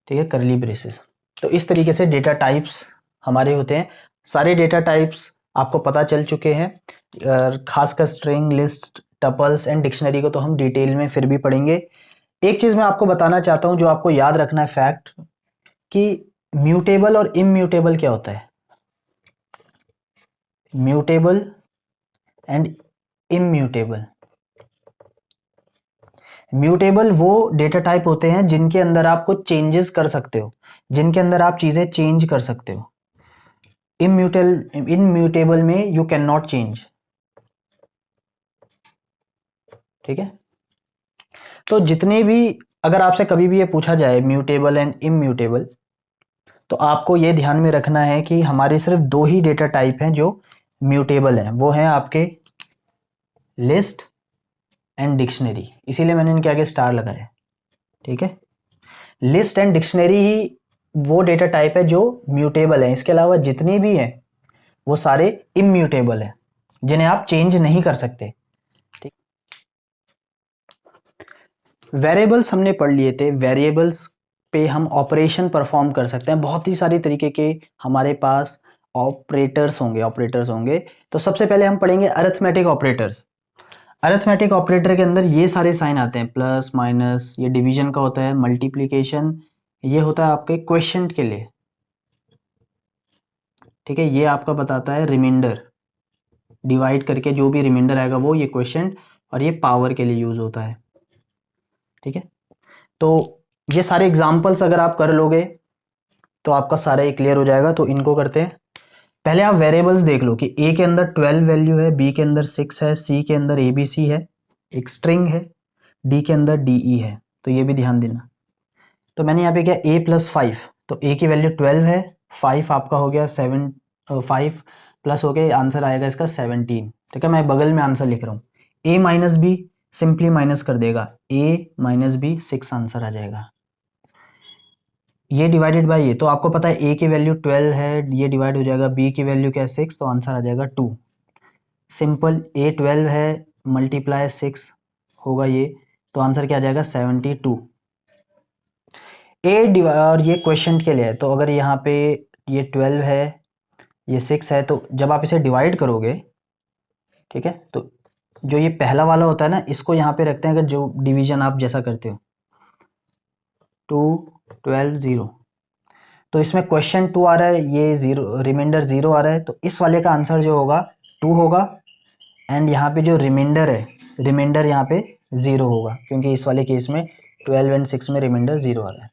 ठीक है, करली ब्रेसेस। तो इस तरीके से डेटा टाइप्स हमारे होते हैं। सारे डेटा टाइप्स आपको पता चल चुके हैं। खासकर string, list, tuples and dictionary को तो हम डिटेल में फिर भी पढ़ेंगे। एक चीज मैं आपको बताना चाहता हूं जो आपको याद रखना है, फैक्ट, कि म्यूटेबल और इम्यूटेबल क्या होता है। Mutable and immutable. म्यूटेबल वो डेटा टाइप होते हैं जिनके अंदर आप कुछ चेंजेस कर सकते हो, जिनके अंदर आप चीजें चेंज कर सकते हो। इम्यूटेबल में यू कैन नॉट चेंज, ठीक है। तो जितने भी, अगर आपसे कभी भी ये पूछा जाए म्यूटेबल एंड इम्यूटेबल, तो आपको ये ध्यान में रखना है कि हमारे सिर्फ दो ही डेटा टाइप हैं जो म्यूटेबल हैं, वो हैं आपके लिस्ट एंड डिक्शनरी। इसीलिए मैंने इनके आगे स्टार लगाया, ठीक है। लिस्ट एंड डिक्शनरी ही वो डेटा टाइप है जो म्यूटेबल है। इसके अलावा जितने भी हैं वो सारे इम्यूटेबल है, जिन्हें आप चेंज नहीं कर सकते। ठीक, वेरिएबल्स हमने पढ़ लिए थे। वेरिएबल्स पे हम ऑपरेशन परफॉर्म कर सकते हैं। बहुत ही सारी तरीके के हमारे पास ऑपरेटर्स होंगे। तो सबसे पहले हम पढ़ेंगे अरिथमेटिक ऑपरेटर्स। अरिथमेटिक ऑपरेटर के अंदर ये सारे साइन आते हैं, प्लस, माइनस, ये डिवीजन का होता है, मल्टीप्लिकेशन ये होता है आपके क्वोशिएंट के लिए, ठीक है। ये आपका बताता है रिमाइंडर, डिवाइड करके जो भी रिमाइंडर आएगा वो, ये क्वोशिएंट, और ये पावर के लिए यूज होता है, ठीक है। तो ये सारे एग्जांपल्स अगर आप कर लोगे तो आपका सारा ये क्लियर हो जाएगा। तो इनको करते हैं। पहले आप वेरिएबल्स देख लो कि ए के अंदर 12 वैल्यू है, बी के अंदर 6 है, सी के अंदर ABC है, एक स्ट्रिंग है, डी के अंदर DE है। तो ये भी ध्यान देना। तो मैंने यहाँ पे किया a + 5, तो a की वैल्यू 12 है, 5 आपका हो गया 7, 5 प्लस हो के आंसर आएगा इसका 17। ठीक है, मैं बगल में आंसर लिख रहा हूँ। a minus be simply minus कर देगा, a माइनस बी 6 आंसर आ जाएगा। ये डिवाइडेड बाय ये, तो आपको पता है a की वैल्यू 12 है, ये डिवाइड हो जाएगा, b की वैल्यू क्या है 6, तो आंसर आ जाएगा 2। सिंपल, a 12 है मल्टीप्लाई 6 होगा ये, तो आंसर क्या आ जाएगा 72। और ये क्वेश्चन के लिए है, तो अगर यहाँ पे ये 12 है, ये 6 है, तो जब आप इसे डिवाइड करोगे, ठीक है, तो जो ये पहला वाला होता है ना, इसको यहाँ पे रखते हैं, अगर जो डिवीजन आप जैसा करते हो 2 12 0, तो इसमें क्वेश्चन 2 आ रहा है, ये 0 रिमाइंडर 0 आ रहा है, तो इस वाले का आंसर जो होगा 2 होगा, एंड यहाँ पे जो रिमाइंडर है, रिमाइंडर यहाँ पे 0 होगा, क्योंकि इस वाले केस में 12 एंड 6 में रिमाइंडर 0 आ रहा है।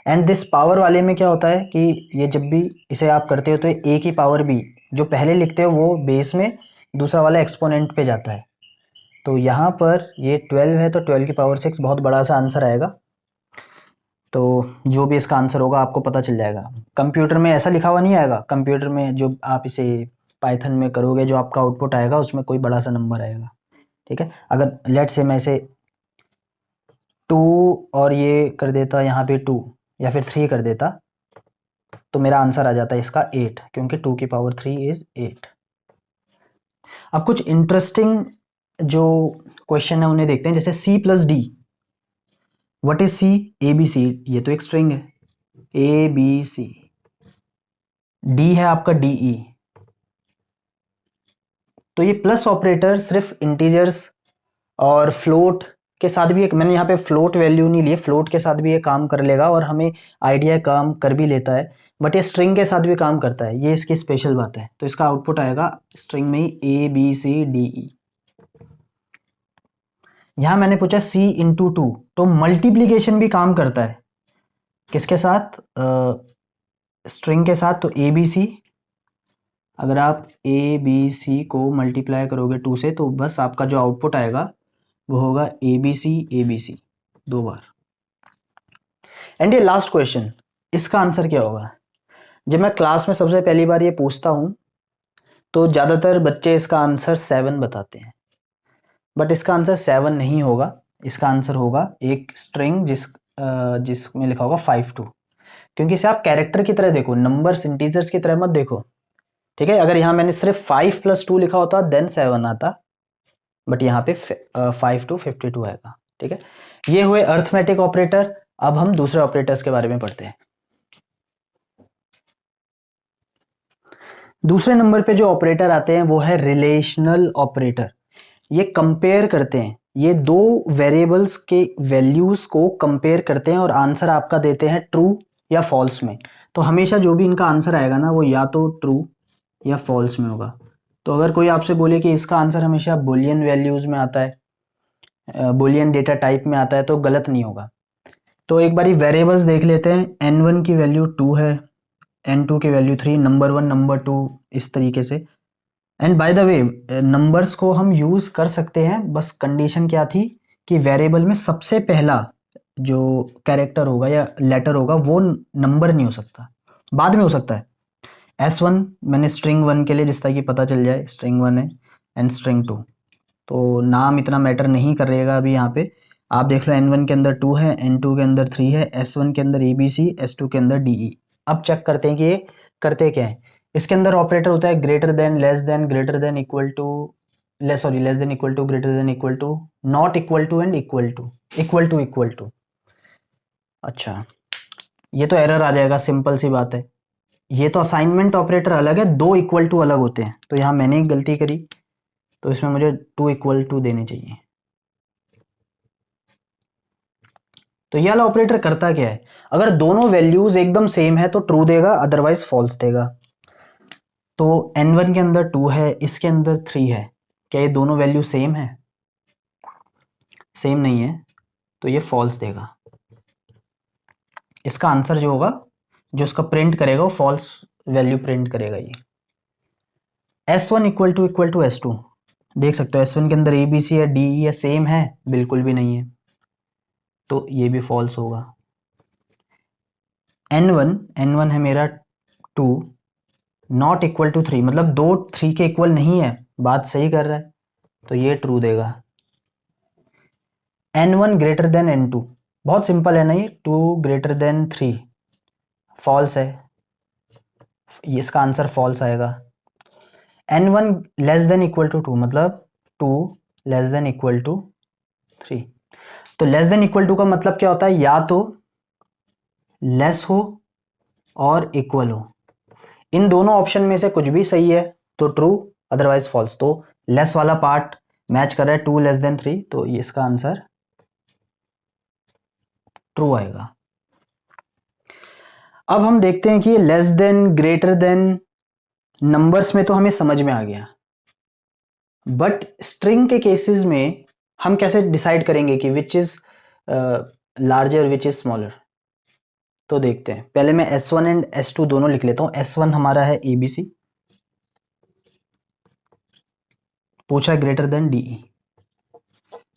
एंड दिस पावर वाले में क्या होता है कि ये जब भी इसे आप करते हो तो a की पावर भी जो पहले लिखते हो वो बेस में दूसरा वाला एक्सपोनेंट पे जाता है, तो यहाँ पर ये 12 है तो 12 की पावर 6 बहुत बड़ा सा आंसर आएगा। तो जो भी इसका आंसर होगा आपको पता चल जाएगा। कंप्यूटर में ऐसा लिखा हुआ नहीं आएगा, कंप्यूटर में जो आप इसे पाइथन में करोगे जो आपका आउटपुट आएगा उसमें कोई बड़ा सा नंबर आएगा। ठीक है, अगर लेट से मैं इसे 2 और ये कर देता यहाँ पे 2 या फिर 3 कर देता, तो मेरा आंसर आ जाता है इसका 8, क्योंकि 2 की पावर 3 इज 8। अब कुछ इंटरेस्टिंग जो क्वेश्चन है उन्हें देखते हैं, जैसे C plus D, what is C? A B C, ये तो एक स्ट्रिंग है, ए बी सी, डी है आपका डी ई, तो ये प्लस ऑपरेटर सिर्फ इंटीजर्स और फ्लोट के साथ भी एक, मैंने यहाँ पे फ्लोट वैल्यू नहीं लिए, फ्लोट के साथ भी ये काम कर लेगा और हमें आइडिया काम कर भी लेता है, बट ये स्ट्रिंग के साथ भी काम करता है, ये इसकी स्पेशल बात है। तो इसका आउटपुट आएगा स्ट्रिंग में ही ए बी सी डी ई। यहां मैंने पूछा c इंटू 2, तो मल्टीप्लीकेशन भी काम करता है किसके साथ? स्ट्रिंग के साथ। तो ए बी सी, अगर आप ए बी सी को मल्टीप्लाई करोगे 2 से, तो बस आपका जो आउटपुट आएगा वो होगा ए बी सी 2 बार। एंड ये लास्ट क्वेश्चन, इसका आंसर क्या होगा? जब मैं क्लास में सबसे पहली बार ये पूछता हूं तो ज़्यादातर बच्चे इसका आंसर 7 बताते हैं, बट इसका आंसर 7 नहीं होगा, इसका आंसर होगा एक स्ट्रिंग जिसमें लिखा होगा 52, क्योंकि इसे आप कैरेक्टर की तरह देखो, नंबर्स इंटीजर्स की तरह मत देखो। ठीक है, अगर यहाँ मैंने सिर्फ 5 + 2 लिखा होता देन 7 आता, बट यहाँ पे 5 to 52 आएगा। ठीक है, ये हुए अर्थमेटिक ऑपरेटर। अब हम दूसरे ऑपरेटर्स के बारे में पढ़ते हैं। दूसरे नंबर पे जो ऑपरेटर आते हैं वो है रिलेशनल ऑपरेटर। ये कंपेयर करते हैं, ये दो वेरिएबल्स के वैल्यूज को कंपेयर करते हैं और आंसर आपका देते हैं ट्रू या फॉल्स में। तो हमेशा जो भी इनका आंसर आएगा ना वो या तो ट्रू या फॉल्स में होगा। तो अगर कोई आपसे बोले कि इसका आंसर हमेशा बुलियन वैल्यूज में आता है, बुलियन डेटा टाइप में आता है, तो गलत नहीं होगा। तो एक बारी वेरिएबल्स देख लेते हैं। n1 की वैल्यू 2 है, n2 की वैल्यू 3, नंबर 1 नंबर 2, इस तरीके से। And by the way numbers को हम यूज कर सकते हैं, बस कंडीशन क्या थी कि वेरिएबल में सबसे पहला जो कैरेक्टर होगा या लेटर होगा वो नंबर नहीं हो सकता, बाद में हो सकता है। S1 मैंने स्ट्रिंग 1 के लिए जिस तरह की पता चल जाए, स्ट्रिंग 1 है एंड स्ट्रिंग 2, तो नाम इतना मैटर नहीं करेगा। अभी यहाँ पे आप देख लो, n1 के अंदर 2 है, n2 के अंदर 3 है, S1 के अंदर ABC, S2 के अंदर DE। अब चेक करते हैं कि ये करते क्या है। इसके अंदर ऑपरेटर होता है greater than, less than, greater than, equal to, less than, equal to, greater than, equal to, not equal to and equal to, equal to, equal to. अच्छा, ये तो एरर आ जाएगा, सिंपल सी बात है। ये तो असाइनमेंट ऑपरेटर अलग है, दो इक्वल टू अलग होते हैं, तो यहाँ मैंने एक गलती करी, तो इसमें मुझे 2 इक्वल टू देने चाहिए। तो ये वाला ऑपरेटर करता क्या है, अगर दोनों वैल्यूज एकदम सेम है तो ट्रू देगा, अदरवाइज फॉल्स देगा। तो n1 के अंदर 2 है, इसके अंदर 3 है, क्या ये दोनों वैल्यू सेम है? सेम नहीं है, तो ये फॉल्स देगा। इसका आंसर जो होगा, जो इसका प्रिंट करेगा वो फॉल्स वैल्यू प्रिंट करेगा। ये S1 इक्वल टू S2, देख सकते हो S1 के अंदर ABC है, DE है, सेम है? बिल्कुल भी नहीं है, तो ये भी फॉल्स होगा। n1 है मेरा 2, नॉट इक्वल टू 3 मतलब 2 3 के इक्वल नहीं है, बात सही कर रहा है, तो ये ट्रू देगा। n1 ग्रेटर देन n2, बहुत सिंपल है ना ये, 2 ग्रेटर देन 3 फॉल्स है, इसका आंसर फॉल्स आएगा। n1 less than equal to 2 मतलब 2 लेस देन इक्वल टू 3। तो लेस देन इक्वल टू का मतलब क्या होता है, या तो लेस हो और इक्वल हो, इन दोनों ऑप्शन में से कुछ भी सही है तो ट्रू, अदरवाइज फॉल्स। तो लेस वाला पार्ट मैच कर रहा है 2 लेस देन 3, तो ये इसका आंसर ट्रू आएगा। अब हम देखते हैं कि ये less than greater then numbers में तो हमें समझ में आ गया, बट स्ट्रिंग के केसेस में हम कैसे डिसाइड करेंगे कि which is larger which is smaller. तो देखते हैं, पहले मैं S1 एंड S2 दोनों लिख लेता हूं। S1 हमारा है ABC, पूछा ग्रेटर देन DE।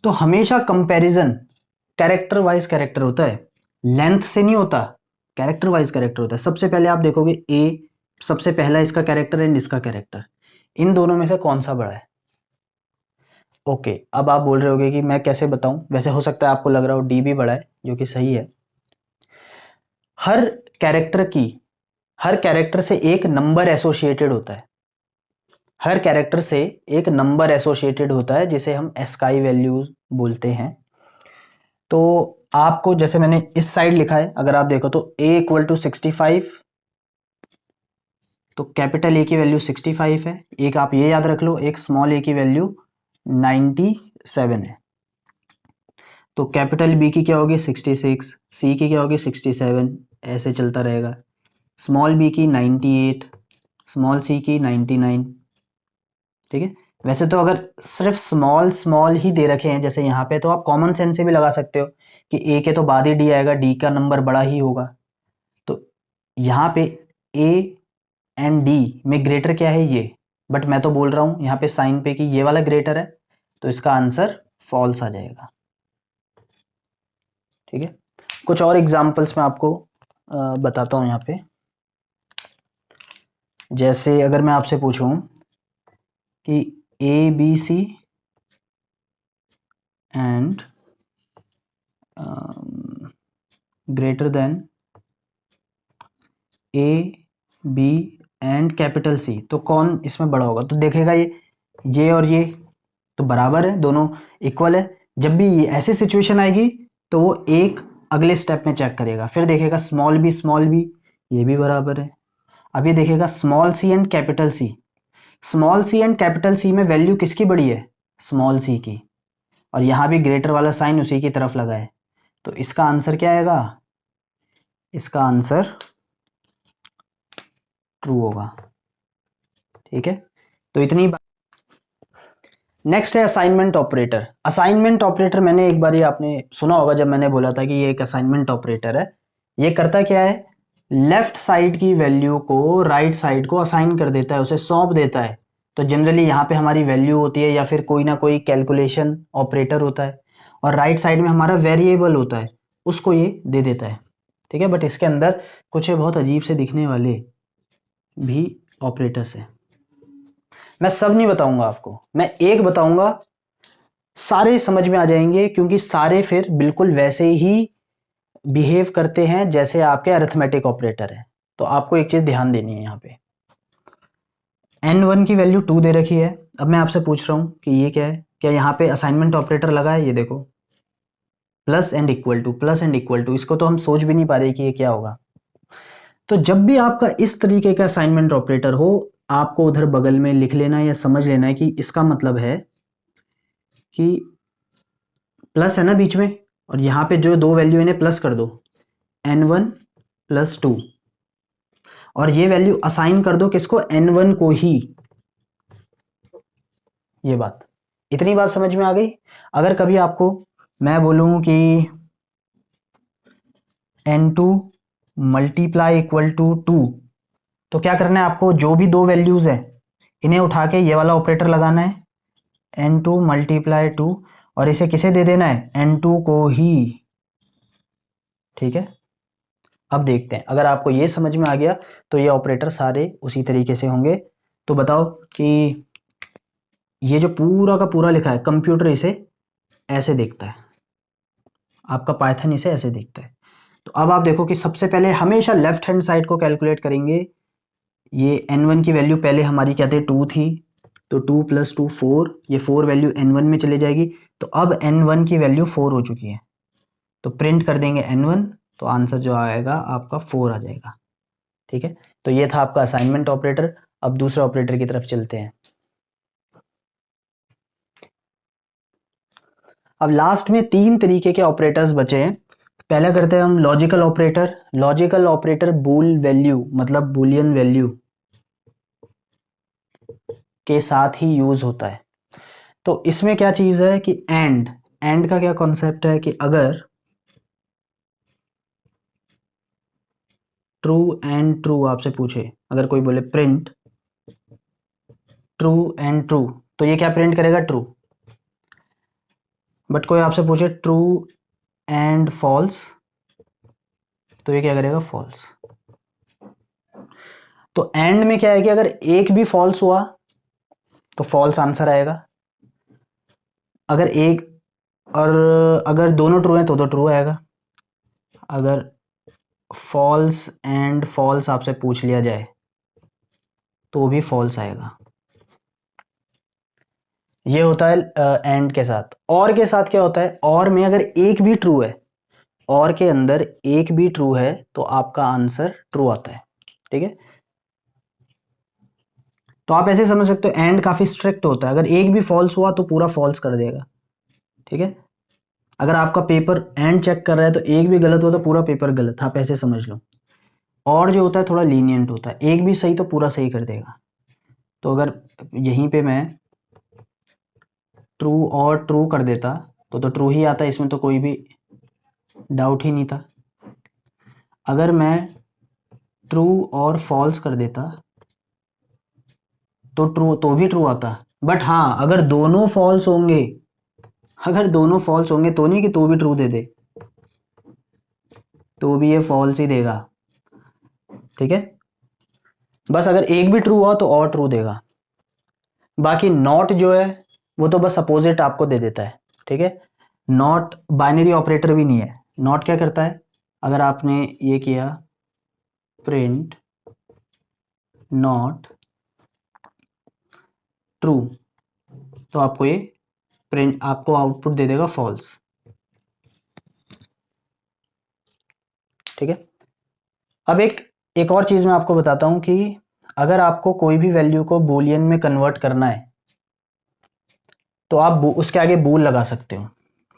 तो हमेशा कंपैरिजन कैरेक्टर वाइज कैरेक्टर होता है, लेंथ से नहीं होता, कैरेक्टर वाइज कैरेक्टर होता है। सबसे पहले आप देखोगे A सबसे पहला इसका कैरेक्टर एंड इसका कैरेक्टर, इन दोनों में से कौन सा बड़ा है। ओके, अब आप बोल रहे होगे कि मैं कैसे बताऊं, वैसे हो सकता है आपको लग रहा हो D भी बड़ा है, जो कि सही है। हर कैरेक्टर से एक नंबर एसोसिएटेड होता है, हर कैरेक्टर से एक नंबर एसोसिएटेड होता है, जिसे हम एस्काई वैल्यू बोलते हैं। तो आपको जैसे मैंने इस साइड लिखा है, अगर आप देखो तो A इक्वल टू 65, तो कैपिटल A की वैल्यू 65 है। एक आप ये याद रख लो, एक स्मॉल a की वैल्यू 97 है। तो कैपिटल B की क्या होगी 66, C की क्या होगी 67, ऐसे चलता रहेगा। स्मॉल b की 98, स्मॉल c की 99। ठीक है, वैसे तो अगर सिर्फ स्मॉल स्मॉल ही दे रखे हैं जैसे यहाँ पे, तो आप कॉमन सेंस से भी लगा सकते हो कि a के तो बाद ही d आएगा, d का नंबर बड़ा ही होगा। तो यहाँ पे a एंड d में ग्रेटर क्या है ये, बट मैं तो बोल रहा हूँ यहाँ पे साइन पे कि ये वाला ग्रेटर है, तो इसका आंसर फॉल्स आ जाएगा। ठीक है, कुछ और एग्जांपल्स मैं आपको बताता हूँ यहाँ पे। जैसे अगर मैं आपसे पूछूं कि ABC and greater than AB and capital C, तो कौन इसमें बड़ा होगा। तो देखेगा ये और ये तो बराबर है, दोनों इक्वल है। जब भी ये ऐसी सिचुएशन आएगी तो वो एक अगले स्टेप में चेक करेगा, फिर देखेगा स्मॉल बी ये भी बराबर है। अब ये देखेगा small C and capital C, small C and capital C में वैल्यू किसकी बड़ी है, स्मॉल सी की, और यहां भी ग्रेटर वाला साइन उसी की तरफ लगा है, तो इसका आंसर क्या आएगा, इसका आंसर ट्रू होगा। ठीक है, तो इतनी बात। नेक्स्ट है असाइनमेंट ऑपरेटर। असाइनमेंट ऑपरेटर मैंने एक बार, ये आपने सुना होगा जब मैंने बोला था कि ये एक असाइनमेंट ऑपरेटर है। ये करता क्या है, लेफ्ट साइड की वैल्यू को राइट साइड को असाइन कर देता है, उसे सौंप देता है। तो जनरली यहाँ पे हमारी वैल्यू होती है या फिर कोई ना कोई कैलकुलेशन ऑपरेटर होता है, और राइट साइड में हमारा वेरिएबल होता है, उसको ये दे देता है। ठीक है, बट इसके अंदर कुछ बहुत अजीब से दिखने वाले भी ऑपरेटर्स है। मैं सब नहीं बताऊंगा आपको, मैं एक बताऊंगा, सारे समझ में आ जाएंगे, क्योंकि सारे फिर बिल्कुल वैसे ही बिहेव करते हैं जैसे आपके अरिथमेटिक ऑपरेटर है। तो आपको एक चीज ध्यान देनी है, यहाँ पे n1 की वैल्यू 2 दे रखी है। अब मैं आपसे पूछ रहा हूं कि ये क्या है, क्या यहाँ पे असाइनमेंट ऑपरेटर लगा है, ये देखो plus and equal to, plus and equal to, इसको तो हम सोच भी नहीं पा रहे कि ये क्या होगा। तो जब भी आपका इस तरीके का असाइनमेंट ऑपरेटर हो, आपको उधर बगल में लिख लेना है या समझ लेना है कि इसका मतलब है कि प्लस है ना बीच में, और यहां पे जो दो वैल्यू इन्हें प्लस कर दो, n1 प्लस 2, और ये वैल्यू असाइन कर दो किसको, n1 को ही। ये बात, इतनी बात समझ में आ गई। अगर कभी आपको मैं बोलूं कि n2 मल्टीप्लाई इक्वल टू 2, तो क्या करना है आपको, जो भी दो वैल्यूज है इन्हें उठा के ये वाला ऑपरेटर लगाना है, n2 मल्टीप्लाई 2, और इसे किसे दे देना है, n2 को ही। ठीक है, अब देखते हैं, अगर आपको ये समझ में आ गया तो ये ऑपरेटर सारे उसी तरीके से होंगे। तो बताओ कि ये जो पूरा का पूरा लिखा है, कंप्यूटर इसे ऐसे देखता है, आपका पाइथन इसे ऐसे देखता है। तो अब आप देखो कि सबसे पहले हमेशा लेफ्ट हैंड साइड को कैलकुलेट करेंगे। ये n1 की वैल्यू पहले हमारी क्या थी, 2 थी, तो 2 + 2 4, ये 4 वैल्यू n1 में चले जाएगी। तो अब n1 की वैल्यू 4 हो चुकी है, तो प्रिंट कर देंगे n1, तो आंसर जो आएगा आपका 4 आ जाएगा। ठीक है, तो ये था आपका असाइनमेंट ऑपरेटर। अब दूसरे ऑपरेटर की तरफ चलते हैं। अब लास्ट में 3 तरीके के ऑपरेटर्स बचे हैं। पहला करते हैं हम लॉजिकल ऑपरेटर। लॉजिकल ऑपरेटर बूल वैल्यू मतलब बूलियन वैल्यू के साथ ही यूज होता है। तो इसमें क्या चीज है कि एंड का क्या कॉन्सेप्ट है कि अगर ट्रू एंड ट्रू आपसे पूछे, अगर कोई बोले प्रिंट ट्रू एंड ट्रू, तो ये क्या प्रिंट करेगा, ट्रू। बट कोई आपसे पूछे ट्रू एंड फॉल्स, तो ये क्या करेगा, फॉल्स। तो एंड में क्या है कि अगर एक भी फॉल्स हुआ तो फॉल्स आंसर आएगा, अगर एक और अगर दोनों ट्रू हैं तो ट्रू आएगा। अगर फॉल्स एंड फॉल्स आपसे पूछ लिया जाए तो भी फॉल्स आएगा। ये होता है एंड के साथ। और के साथ क्या होता है, और में अगर एक भी ट्रू है, और के अंदर एक भी ट्रू है तो आपका आंसर ट्रू आता है। ठीक है, तो आप ऐसे समझ सकते हो एंड काफी स्ट्रिक्ट होता है, अगर एक भी फॉल्स हुआ तो पूरा फॉल्स कर देगा। ठीक है, अगर आपका पेपर एंड चेक कर रहा है तो एक भी गलत हो तो पूरा पेपर गलत, आप ऐसे समझ लो। और जो होता है थोड़ा लीनियंट होता है, एक भी सही तो पूरा सही कर देगा। तो अगर यहीं पे मैं ट्रू और ट्रू कर देता तो ट्रू ही आता, इसमें तो कोई भी डाउट ही नहीं था। अगर मैं ट्रू और फॉल्स कर देता तो ट्रू तो भी ट्रू आता। बट हाँ, अगर दोनों फॉल्स होंगे, तो नहीं कि तो भी ट्रू दे दे, तो भी ये फॉल्स ही देगा। ठीक है, बस अगर एक भी ट्रू हुआ तो और ट्रू देगा। बाकी नॉट जो है वो तो बस अपोजिट आपको दे देता है। ठीक है, नॉट बाइनरी ऑपरेटर भी नहीं है। नॉट क्या करता है, अगर आपने ये किया प्रिंट नॉट ट्रू, तो आपको ये प्रिंट आपको आउटपुट दे देगा फॉल्स। ठीक है, अब एक और चीज मैं आपको बताता हूं कि अगर आपको कोई भी वैल्यू को बूलियन में कन्वर्ट करना है तो आप उसके आगे बूल लगा सकते हो।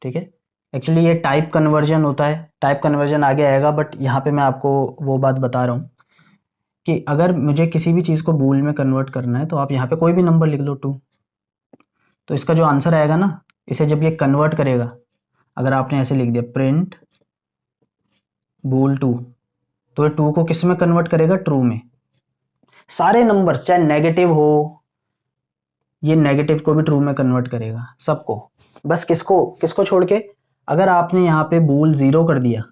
ठीक है, एक्चुअली ये टाइप कन्वर्जन होता है, टाइप कन्वर्जन आगे आएगा, बट यहाँ पे मैं आपको वो बात बता रहा हूँ कि अगर मुझे किसी भी चीज़ को बूल में कन्वर्ट करना है तो आप यहाँ पे कोई भी नंबर लिख लो 2, तो इसका जो आंसर आएगा ना, इसे जब ये कन्वर्ट करेगा, अगर आपने ऐसे लिख दिया प्रिंट बूल 2, तो ये 2 को किस में कन्वर्ट करेगा, ट्रू में। सारे नंबर चाहे नेगेटिव हो, ये नेगेटिव को भी ट्रू में कन्वर्ट करेगा, सबको। बस किसको किसको छोड़ के, अगर आपने यहाँ पे बूल 0 कर दिया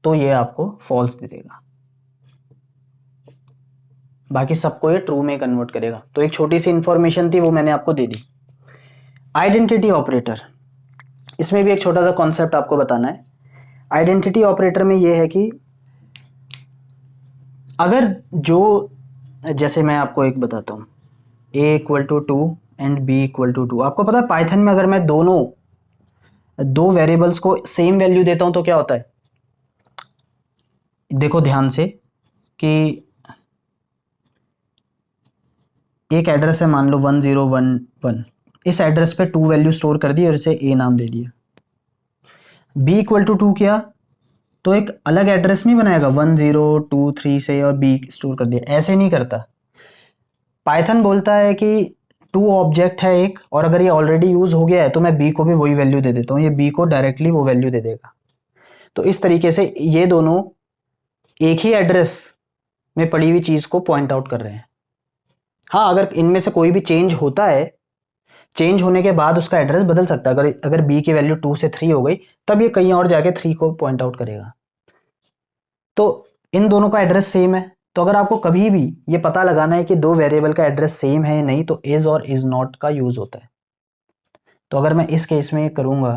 तो ये आपको फॉल्स दे देगा, बाकी सबको ये ट्रू में कन्वर्ट करेगा। तो एक छोटी सी इंफॉर्मेशन थी, वो मैंने आपको दे दी। आइडेंटिटी ऑपरेटर, इसमें भी एक छोटा सा कॉन्सेप्ट आपको बताना है। आइडेंटिटी ऑपरेटर में ये है कि अगर जो, जैसे मैं आपको एक बताता हूँ, a = 2 एंड b = 2, आपको पता है पाइथन में अगर मैं दो वेरिएबल्स को सेम वैल्यू देता हूं तो क्या होता है, देखो ध्यान से कि एक एड्रेस है मान लो 1011, इस एड्रेस पे 2 वैल्यू स्टोर कर दी और इसे a नाम दे दिया। b = 2 किया तो एक अलग एड्रेस नहीं बनाएगा 1023 से और b स्टोर कर दिया, ऐसे नहीं करता। पाइथन बोलता है कि 2 ऑब्जेक्ट है एक, और अगर ये ऑलरेडी यूज हो गया है तो मैं b को भी वही वैल्यू दे देता हूँ, ये b को डायरेक्टली वो वैल्यू दे देगा। तो इस तरीके से ये दोनों एक ही एड्रेस में पड़ी हुई चीज को पॉइंट आउट कर रहे हैं। हाँ, अगर इनमें से कोई भी चेंज होता है, चेंज होने के बाद उसका एड्रेस बदल सकता है। अगर b की वैल्यू 2 से 3 हो गई तब ये कहीं और जाके 3 को पॉइंट आउट करेगा। तो इन दोनों का एड्रेस सेम है, तो अगर आपको कभी भी ये पता लगाना है कि दो वेरिएबल का एड्रेस सेम है या नहीं, तो इज और इज नॉट का यूज होता है। तो अगर मैं इस केस में करूंगा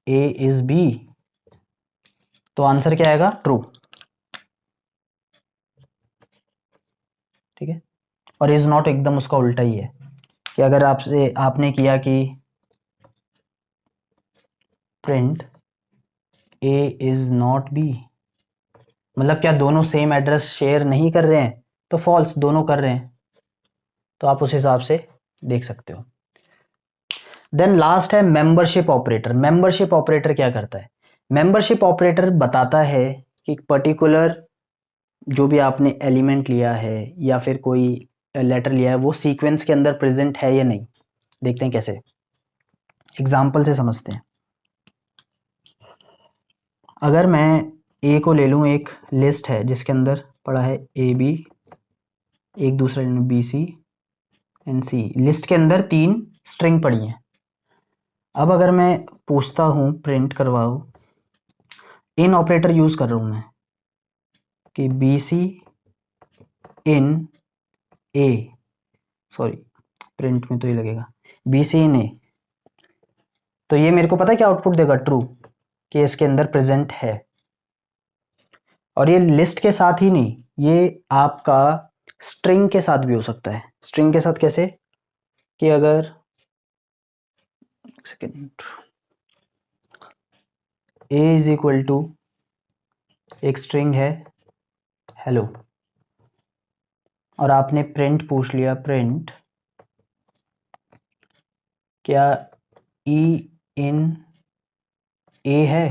ए इज बी, तो आंसर क्या आएगा? ट्रू। ठीक है। और इज नॉट एकदम उसका उल्टा ही है कि अगर आपने किया कि print A is not be, मतलब क्या दोनों सेम एड्रेस शेयर नहीं कर रहे हैं? तो फॉल्स, दोनों कर रहे हैं। तो आप उस हिसाब से देख सकते हो। देन लास्ट है मेंबरशिप ऑपरेटर। मेंबरशिप ऑपरेटर क्या करता है? मेंबरशिप ऑपरेटर बताता है कि पर्टिकुलर जो भी आपने एलिमेंट लिया है या फिर कोई लेटर लिया है वो सीक्वेंस के अंदर प्रेजेंट है या नहीं। देखते हैं कैसे, एग्जाम्पल से समझते हैं। अगर मैं ए को ले लूँ, एक लिस्ट है जिसके अंदर पड़ा है ए बी, एक दूसरा B C and C. List के अंदर 3 स्ट्रिंग पड़ी हैं। अब अगर मैं पूछता हूँ प्रिंट करवाओ, इन ऑपरेटर यूज कर रहा हूँ मैं कि बी सी इन ए, सॉरी प्रिंट में तो ये लगेगा बी सी इन ए, तो ये मेरे को पता है क्या आउटपुट देगा? ट्रू, कि इसके अंदर प्रेजेंट है। और ये लिस्ट के साथ ही नहीं, ये आपका स्ट्रिंग के साथ भी हो सकता है। स्ट्रिंग के साथ कैसे? कि अगर second A is equal to एक स्ट्रिंग है हेलो, और आपने प्रिंट पूछ लिया, प्रिंट क्या ई इन ए है,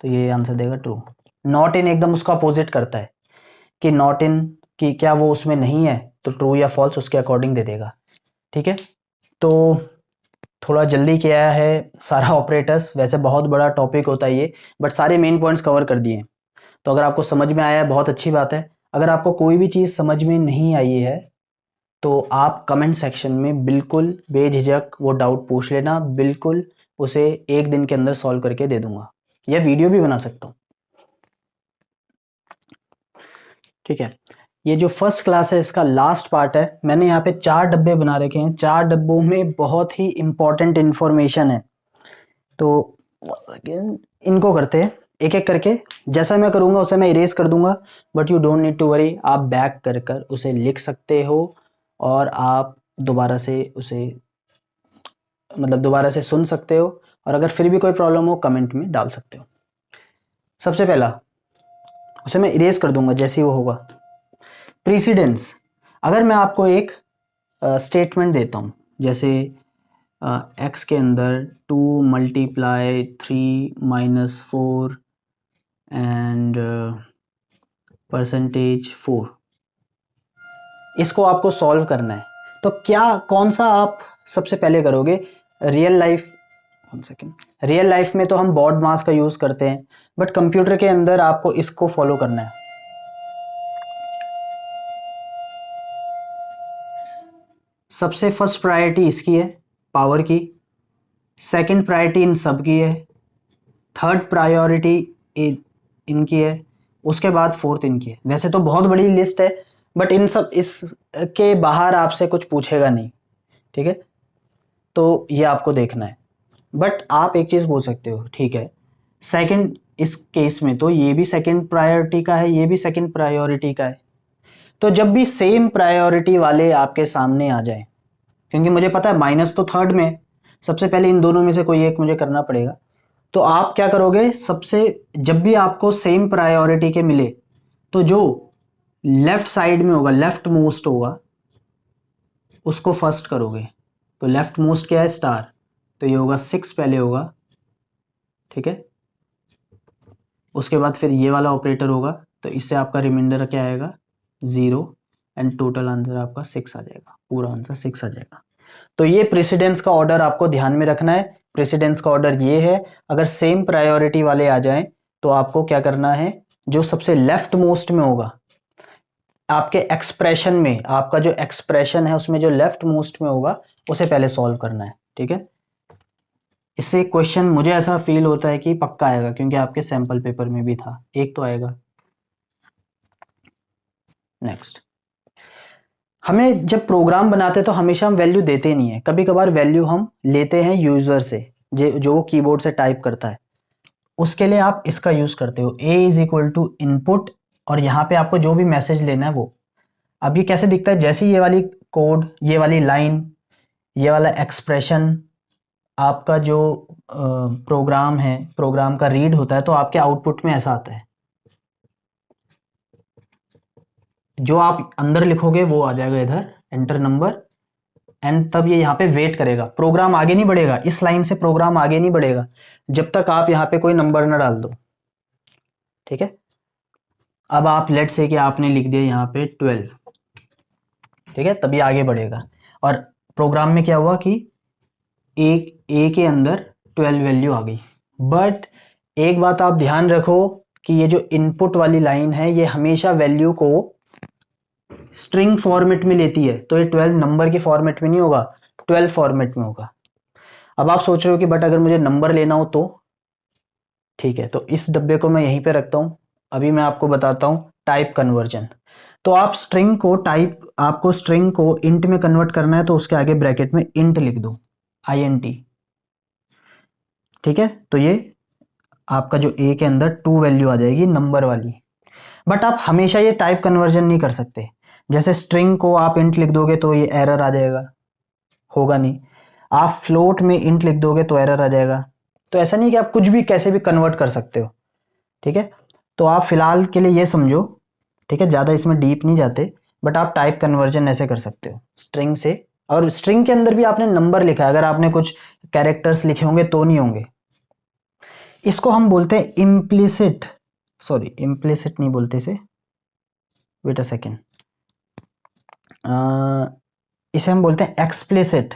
तो ये आंसर देगा ट्रू। नॉट इन एकदम उसका अपोजिट करता है कि नॉट इन कि क्या वो उसमें नहीं है, तो ट्रू या फॉल्स उसके अकॉर्डिंग दे देगा। ठीक है। तो थोड़ा जल्दी किया है सारा ऑपरेटर्स, वैसे बहुत बड़ा टॉपिक होता है ये, बट सारे मेन पॉइंट्स कवर कर दिए। तो अगर आपको समझ में आया है बहुत अच्छी बात है। अगर आपको कोई भी चीज़ समझ में नहीं आई है तो आप कमेंट सेक्शन में बिल्कुल बेझिझक वो डाउट पूछ लेना, बिल्कुल उसे एक दिन के अंदर सॉल्व करके दे दूंगा, या वीडियो भी बना सकता हूँ। ठीक है। ये जो फर्स्ट क्लास है इसका लास्ट पार्ट है। मैंने यहाँ पे 4 डब्बे बना रखे हैं, 4 डब्बों में बहुत ही इंपॉर्टेंट इंफॉर्मेशन है। तो इनको करते हैं एक एक करके, जैसा मैं करूँगा उसे मैं इरेज कर दूंगा, but you don't need to worry. आप बैक कर कर उसे लिख सकते हो और आप दोबारा से उसे मतलब दोबारा से सुन सकते हो, और अगर फिर भी कोई प्रॉब्लम हो कमेंट में डाल सकते हो। सबसे पहला उसे मैं इरेज कर दूंगा जैसे ही वो होगा। प्रीसीडेंस, अगर मैं आपको एक स्टेटमेंट देता हूँ, जैसे एक्स के अंदर 2 मल्टीप्लाई 3 माइनस 4 एंड परसेंटेज 4, इसको आपको सॉल्व करना है, तो क्या कौन सा आप सबसे पहले करोगे? Real life, one second, real life में तो हम बॉड मास का यूज करते हैं, बट कंप्यूटर के अंदर आपको इसको फॉलो करना है। सबसे फर्स्ट प्रायोरिटी इसकी है, पावर की। सेकंड प्रायोरिटी इन सब की है। थर्ड प्रायोरिटी इनकी है। उसके बाद फोर्थ इनकी है। वैसे तो बहुत बड़ी लिस्ट है, बट इन सब इसके बाहर आपसे कुछ पूछेगा नहीं। ठीक है, तो ये आपको देखना है। बट आप एक चीज बोल सकते हो, ठीक है सेकंड, इस केस में तो ये भी सेकंड प्रायोरिटी का है, ये भी सेकंड प्रायोरिटी का है। तो जब भी सेम प्रायोरिटी वाले आपके सामने आ जाए, क्योंकि मुझे पता है माइनस तो थर्ड में, सबसे पहले इन दोनों में से कोई एक मुझे करना पड़ेगा, तो आप क्या करोगे? सबसे जब भी आपको सेम प्रायोरिटी के मिले, तो जो लेफ्ट साइड में होगा, लेफ्ट मोस्ट होगा, उसको फर्स्ट करोगे। तो लेफ्ट मोस्ट क्या है? स्टार, तो ये होगा 6 पहले होगा। ठीक है, उसके बाद फिर ये वाला ऑपरेटर होगा, तो इससे आपका रिमाइंडर क्या आएगा? 0, एंड टोटल आंसर आपका 6 आ जाएगा, पूरा आंसर 6 आ जाएगा। तो ये प्रेसिडेंस का ऑर्डर आपको ध्यान में रखना है। प्रेसिडेंस का ऑर्डर ये है, अगर सेम प्रायोरिटी वाले आ जाएं तो आपको क्या करना है? जो सबसे लेफ्ट मोस्ट में होगा आपके एक्सप्रेशन में, आपका जो एक्सप्रेशन है उसमें जो लेफ्ट मोस्ट में होगा उसे पहले सॉल्व करना है। ठीक है, इससे क्वेश्चन मुझे ऐसा फील होता है कि पक्का आएगा, क्योंकि आपके सैंपल पेपर में भी था, एक तो आएगा। नेक्स्ट, हमें जब प्रोग्राम बनाते हैं तो हमेशा हम वैल्यू देते नहीं है, कभी कभार वैल्यू हम लेते हैं यूजर से, जो कीबोर्ड से टाइप करता है। उसके लिए आप इसका यूज करते हो, a is equal to input, और यहाँ पे आपको जो भी मैसेज लेना है वो। अब ये कैसे दिखता है, जैसे ये वाली कोड, ये वाली लाइन, ये वाला एक्सप्रेशन आपका जो प्रोग्राम है, प्रोग्राम का रीड होता है, तो आपके आउटपुट में ऐसा आता है। जो आप अंदर लिखोगे वो आ जाएगा इधर, एंटर नंबर, एंड तब ये यहाँ पे वेट करेगा, प्रोग्राम आगे नहीं बढ़ेगा, इस लाइन से प्रोग्राम आगे नहीं बढ़ेगा जब तक आप यहाँ पे कोई नंबर ना डाल दो। ठीक है, अब आप लेट से कि आपने लिख दिया यहाँ पे 12, ठीक है, तभी आगे बढ़ेगा। और प्रोग्राम में क्या हुआ कि एक ए के अंदर 12 वैल्यू आ गई। बट एक बात आप ध्यान रखो कि ये जो इनपुट वाली लाइन है ये हमेशा वैल्यू को स्ट्रिंग फॉर्मेट में लेती है, तो ये 12 नंबर के फॉर्मेट में नहीं होगा, 12 फॉर्मेट में होगा। अब आप सोच रहे हो कि बट अगर मुझे नंबर लेना हो तो, ठीक है, तो इस डब्बे को मैं यहीं पे रखता हूं। अभी मैं आपको बताता हूं टाइप कन्वर्जन। तो आप स्ट्रिंग को आपको स्ट्रिंग को इंट में कन्वर्ट करना है, तो उसके आगे ब्रैकेट में इंट लिख दो, INT। ठीक है, तो ये आपका जो ए के अंदर 2 वैल्यू आ जाएगी नंबर वाली। बट आप हमेशा ये टाइप कन्वर्जन नहीं कर सकते। जैसे स्ट्रिंग को आप इंट लिख दोगे तो ये एरर आ जाएगा, होगा नहीं। आप फ्लोट में इंट लिख दोगे तो एरर आ जाएगा। तो ऐसा नहीं कि आप कुछ भी कैसे भी कन्वर्ट कर सकते हो। ठीक है, तो आप फिलहाल के लिए ये समझो, ठीक है, ज़्यादा इसमें डीप नहीं जाते, बट आप टाइप कन्वर्जन ऐसे कर सकते हो स्ट्रिंग से। और स्ट्रिंग के अंदर भी आपने नंबर लिखा है, अगर आपने कुछ कैरेक्टर्स लिखे होंगे तो नहीं होंगे। इसको हम बोलते हैं इम्प्लिसिट, सॉरी इम्प्लिसिट नहीं बोलते इसे, वेट अ सेकेंड, इसे हम बोलते हैं एक्सप्लिसिट।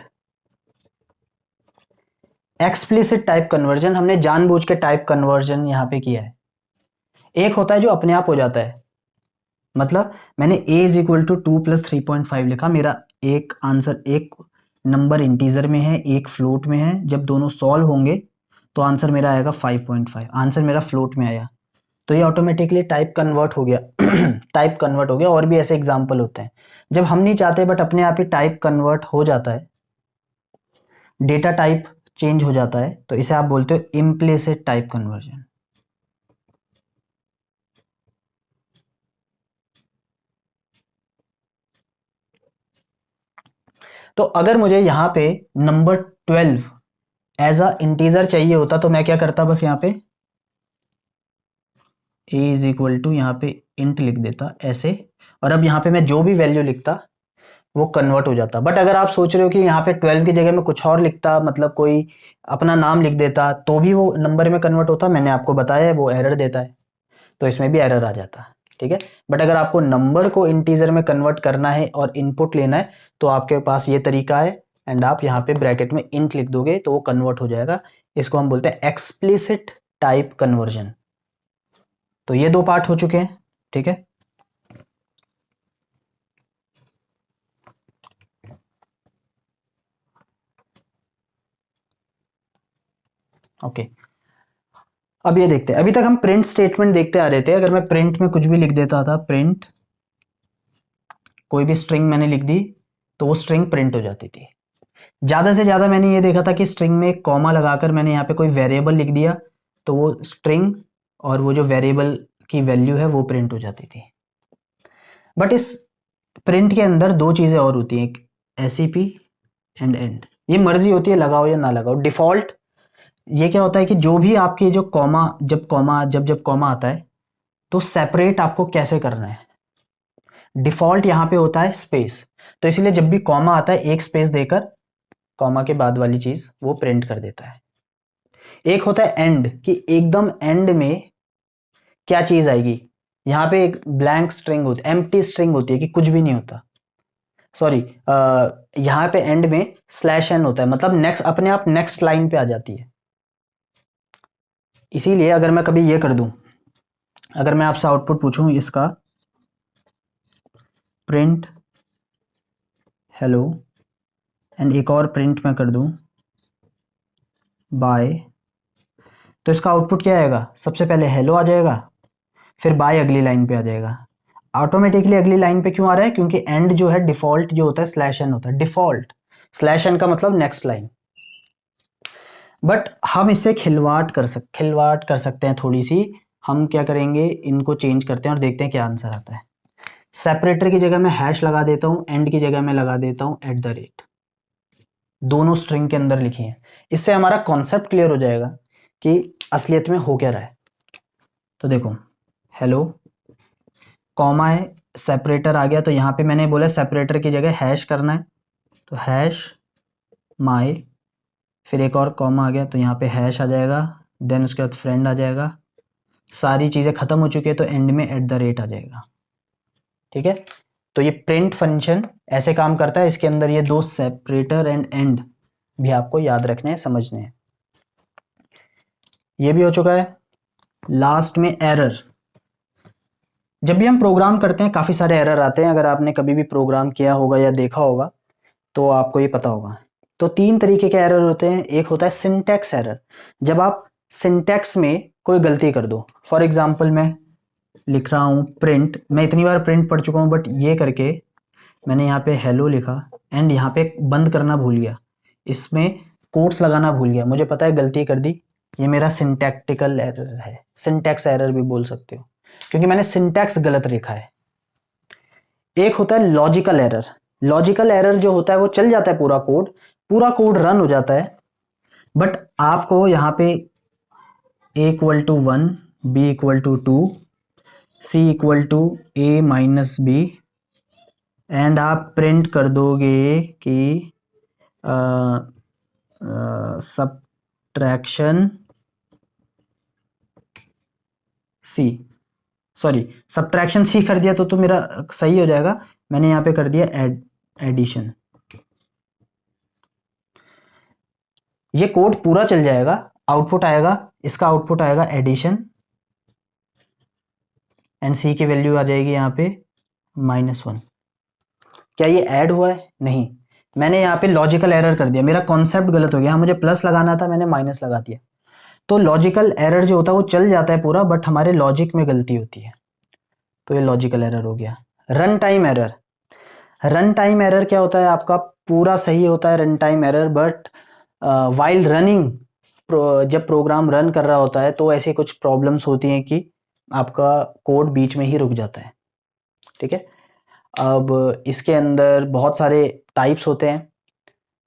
एक्सप्लिसिट टाइप कन्वर्जन हमने जानबूझ के टाइप कन्वर्जन यहां पे किया है। एक होता है जो अपने आप हो जाता है, मतलब मैंने a is equal to 2 plus 3.5 लिखा, मेरा एक आंसर, एक नंबर इंटीजर में है, एक फ्लोट में है, जब दोनों सॉल्व होंगे तो आंसर मेरा आएगा 5.5, आंसर मेरा फ्लोट में आया, तो ये ऑटोमेटिकली टाइप कन्वर्ट हो गया। टाइप कन्वर्ट हो गया। और भी ऐसे एग्जाम्पल होते हैं जब हम नहीं चाहते बट अपने आप ही टाइप कन्वर्ट हो जाता है, डेटा टाइप चेंज हो जाता है, तो इसे आप बोलते हो इम्प्लिसिट टाइप कन्वर्जन। तो अगर मुझे यहाँ पे नंबर 12 एज अ इंटीजर चाहिए होता तो मैं क्या करता, बस यहाँ पे a इज इक्वल टू यहाँ पे इंट लिख देता ऐसे, और अब यहाँ पे मैं जो भी वैल्यू लिखता वो कन्वर्ट हो जाता। बट अगर आप सोच रहे हो कि यहाँ पे 12 की जगह में कुछ और लिखता, मतलब कोई अपना नाम लिख देता, तो भी वो नंबर में कन्वर्ट होता, मैंने आपको बताया है वो एरर देता है, तो इसमें भी एरर आ जाता। ठीक है, बट अगर आपको नंबर को इंटीजर में कन्वर्ट करना है और इनपुट लेना है तो आपके पास ये तरीका है, एंड आप यहाँ पे ब्रैकेट में इंट लिख दोगे तो वो कन्वर्ट हो जाएगा। इसको हम बोलते हैं एक्सप्लिसिट टाइप कन्वर्जन। तो ये दो पार्ट हो चुके हैं। ठीक है, ओके, अब ये देखते हैं। अभी तक हम प्रिंट स्टेटमेंट देखते आ रहे थे। अगर मैं प्रिंट में कुछ भी लिख देता था, प्रिंट कोई भी स्ट्रिंग मैंने लिख दी तो वो स्ट्रिंग प्रिंट हो जाती थी। ज़्यादा से ज़्यादा मैंने ये देखा था कि स्ट्रिंग में एक कॉमा लगाकर मैंने यहाँ पे कोई वेरिएबल लिख दिया तो वो स्ट्रिंग और वो जो वेरिएबल की वैल्यू है वो प्रिंट हो जाती थी। बट इस प्रिंट के अंदर दो चीज़ें और होती हैं, एक SCP एंड एंड। ये मर्जी होती है लगाओ या ना लगाओ। डिफ़ॉल्ट ये क्या होता है कि जो भी आपकी जो कॉमा जब कॉमा आता है तो सेपरेट आपको कैसे करना है। डिफ़ॉल्ट यहाँ पे होता है स्पेस, तो इसलिए जब भी कॉमा आता है एक स्पेस देकर कॉमा के बाद वाली चीज़ वो प्रिंट कर देता है। एक होता है एंड, कि एकदम एंड में क्या चीज़ आएगी। यहाँ पे एक ब्लैंक स्ट्रिंग होती है, एम्प्टी स्ट्रिंग होती है कि कुछ भी नहीं होता। सॉरी, यहाँ पे एंड में स्लैश एन होता है, मतलब नेक्स्ट अपने आप नेक्स्ट लाइन पे आ जाती है। इसीलिए अगर मैं कभी ये कर दूं, अगर मैं आपसे आउटपुट पूछूं इसका प्रिंट हेलो, एंड एक और प्रिंट मैं कर दूं बाय, तो इसका आउटपुट क्या आएगा, सबसे पहले हेलो आ जाएगा, फिर बाय अगली लाइन पे आ जाएगा। ऑटोमेटिकली अगली लाइन पे क्यों आ रहा है, क्योंकि एंड जो है डिफॉल्ट जो होता है स्लैश एन होता है, डिफॉल्ट स्लैश एन का मतलब नेक्स्ट लाइन। बट हम इससे खिलवाड़ कर सकते हैं थोड़ी सी। हम क्या करेंगे, इनको चेंज करते हैं और देखते हैं क्या आंसर आता है। सेपरेटर की जगह मैं हैश लगा देता हूं, एंड की जगह मैं लगा देता हूं @ दोनों स्ट्रिंग के अंदर लिखी हैं। इससे हमारा कॉन्सेप्ट क्लियर हो जाएगा कि असलियत में हो क्या रहा है। तो देखो हेलो कॉमा है, सेपरेटर आ गया, तो यहाँ पे मैंने बोला सेपरेटर की जगह हैश करना है, तो हैश माई, फिर एक और कॉमा आ गया तो यहाँ पे हैश आ जाएगा, देन उसके बाद फ्रेंड आ जाएगा। सारी चीज़ें ख़त्म हो चुकी है तो एंड में @ आ जाएगा। ठीक है, तो ये प्रिंट फंक्शन ऐसे काम करता है। इसके अंदर ये दो सेपरेटर एंड एंड भी आपको याद रखने हैं, समझने हैं। ये भी हो चुका है। लास्ट में एरर। जब भी हम प्रोग्राम करते हैं काफ़ी सारे एरर आते हैं। अगर आपने कभी भी प्रोग्राम किया होगा या देखा होगा तो आपको ये पता होगा। तो 3 तरीके के एरर होते हैं। एक होता है सिंटैक्स एरर, जब आप सिंटैक्स में कोई गलती कर दो। फॉर एग्जांपल मैं लिख रहा हूँ प्रिंट, मैं इतनी बार प्रिंट पढ़ चुका हूँ, बट ये करके मैंने यहाँ पे हेलो लिखा एंड यहाँ पे बंद करना भूल गया, इसमें कोट्स लगाना भूल गया, मुझे पता है गलती कर दी। ये मेरा सिंटैक्टिकल एरर है, सिंटैक्स एरर भी बोल सकते हो, क्योंकि मैंने सिंटैक्स गलत लिखा है। एक होता है लॉजिकल एरर। लॉजिकल एरर जो होता है वो चल जाता है, पूरा कोड रन हो जाता है, बट आपको यहाँ पे A=1, B=2, C=A-B एंड आप प्रिंट कर दोगे कि सब्ट्रैक्शन सी कर दिया तो मेरा सही हो जाएगा। मैंने यहाँ पे कर दिया एडिशन। ये कोड पूरा चल जाएगा, आउटपुट आएगा, इसका आउटपुट आएगा एडिशन एंड सी की वैल्यू आ जाएगी यहाँ पे -1। क्या ये ऐड हुआ है? नहीं, मैंने यहाँ पे लॉजिकल एरर कर दिया, मेरा कॉन्सेप्ट गलत हो गया। मुझे प्लस लगाना था, मैंने माइनस लगा दिया। तो लॉजिकल एरर जो होता है वो चल जाता है पूरा, बट हमारे लॉजिक में गलती होती है, तो ये लॉजिकल एरर हो गया। Run time error. Run time error क्या होता है, आपका पूरा सही होता है run time error, but while running, जब प्रोग्राम रन कर रहा होता है तो ऐसी कुछ प्रॉब्लम्स होती हैं कि आपका कोड बीच में ही रुक जाता है। ठीक है, अब इसके अंदर बहुत सारे टाइप्स होते हैं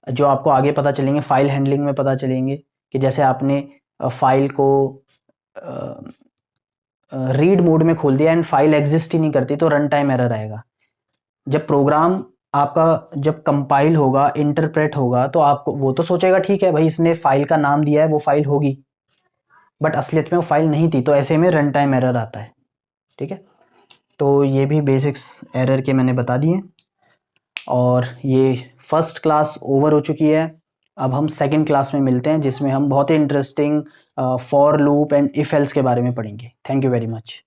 जो आपको आगे पता चलेंगे, फाइल हैंडलिंग में पता चलेंगे, कि जैसे आपने फाइल को रीड मोड में खोल दिया एंड फाइल एग्जिस्ट ही नहीं करती तो रन टाइम एरर आएगा। जब प्रोग्राम आपका जब कंपाइल होगा, इंटरप्रेट होगा, तो आपको वो तो सोचेगा ठीक है भाई इसने फाइल का नाम दिया है वो फाइल होगी, बट असलियत में वो फाइल नहीं थी, तो ऐसे में रन टाइम एरर आता है। ठीक है, तो ये भी बेसिक्स एरर के मैंने बता दिए, और ये फर्स्ट क्लास ओवर हो चुकी है। अब हम सेकंड क्लास में मिलते हैं जिसमें हम बहुत ही interesting for loop and if else के बारे में पढ़ेंगे। Thank you very much.